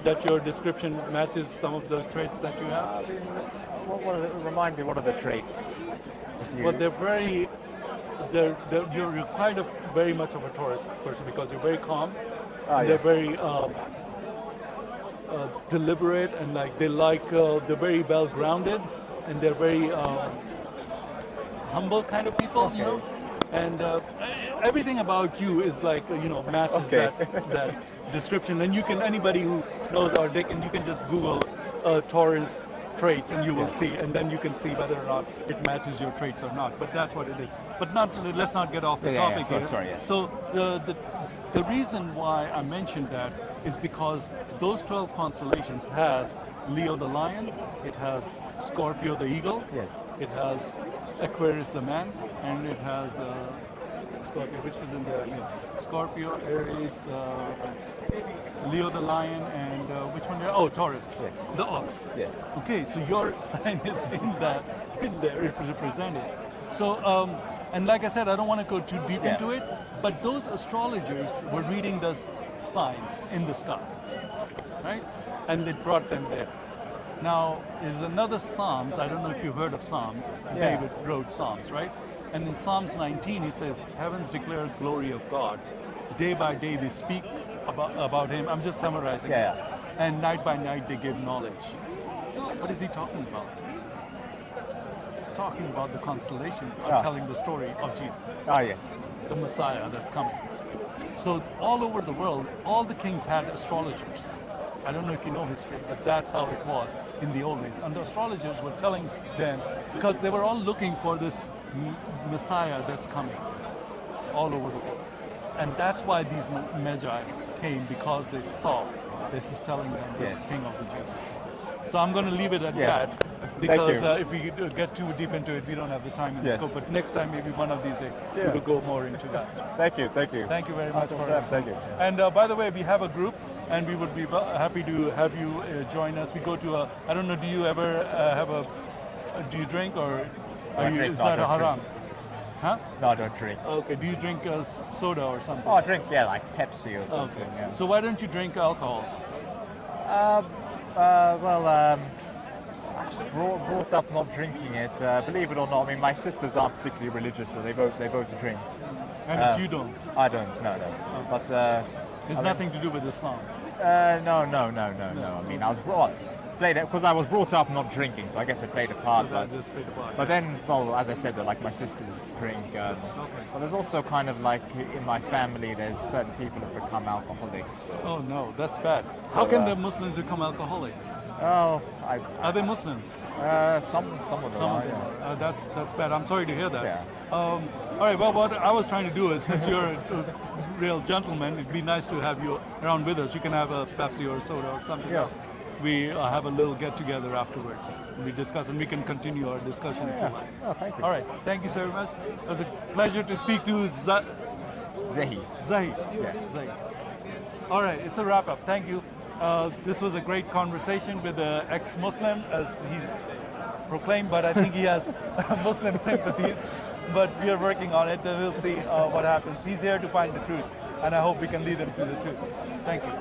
That your description matches some of the traits that you have?
Remind me, what are the traits?
Well, you're kind of very much of a Taurus person because you're very calm. They're
Yes.
very deliberate and they're very well grounded and they're very humble kind of people, you know. And everything about you is matches that description. And anybody who knows our Dick, and you can just Google Taurus traits and you will see, and then you can see whether or not it matches your traits or not. But that's what it is. But let's not get off the topic here.
Sorry, yes.
So the reason why I mentioned that is because those 12 constellations has Leo the lion, it has Scorpio the eagle,
Yes.
it has Aquarius the man, and it has Scorpio, which is in there? Scorpio, Aries, Leo the lion, and which one? Oh, Taurus,
Yes.
the ox.
Yes.
Okay, so your sign is in there represented. So, and like I said, I don't want to go too deep into it, but those astrologers were reading the signs in the sky, right? And they brought them there. Now, is another Psalms, I don't know if you've heard of Psalms, David wrote Psalms, right? And in Psalms 19, he says, heavens declare glory of God. Day by day they speak about him. I'm just summarizing it. And night by night they give knowledge. What is he talking about? He's talking about the constellations of telling the story of Jesus,
Yes.
the Messiah that's coming. So all over the world, all the kings had astrologers. I don't know if you know history, but that's how it was in the old days. And the astrologers were telling them, because they were all looking for this Messiah that's coming all over the world. And that's why these Magi came, because they saw this is telling them the King of the Jews is born. So I'm going to leave it at that, because if we get too deep into it, we don't have the time and the scope. But next time, maybe one of these days, we will go more into that.
Thank you.
Thank you very much for
it. Thank you.
And by the way, we have a group, and we would be happy to have you join us. We go to I don't know, do you ever do you drink, or is that a haram? Huh?
No, I don't drink.
Okay, do you drink soda or something?
Oh, I drink, like Pepsi or something.
Okay.
Yeah.
So why don't you drink alcohol?
I was brought up not drinking it. Believe it or not, I mean, my sisters aren't particularly religious, so they both drink.
And you don't?
I don't, no. But
it's nothing to do with Islam.
No. I mean, I was because I was brought up not drinking, so I guess it played a part.
So that just played a part.
But then, well, as I said, like my sisters drink. But there's also kind of like in my family, there's certain people who become alcoholics. So.
Oh no, that's bad. How can the Muslims become alcoholic?
Oh,
Are they Muslims?
Some of them.
Some of them.
Yeah.
That's bad. I'm sorry to hear that.
Yeah.
All right. Well, what I was trying to do is, since you're a real gentleman, it'd be nice to have you around with us. You can have a Pepsi or a soda or something else. We have a little get together afterwards. We discuss, and we can continue our discussion if you like.
Oh, thank you.
All right. Thank you so very much. It was a pleasure to speak to
Zahi.
Zahi.
Yeah.
Zahi. All right. It's a wrap up. Thank you. This was a great conversation with an ex-Muslim, as he's proclaimed, but I think he has Muslim sympathies. But we are working on it, and we'll see what happens. He's here to find the truth, and I hope we can lead him to the truth. Thank you.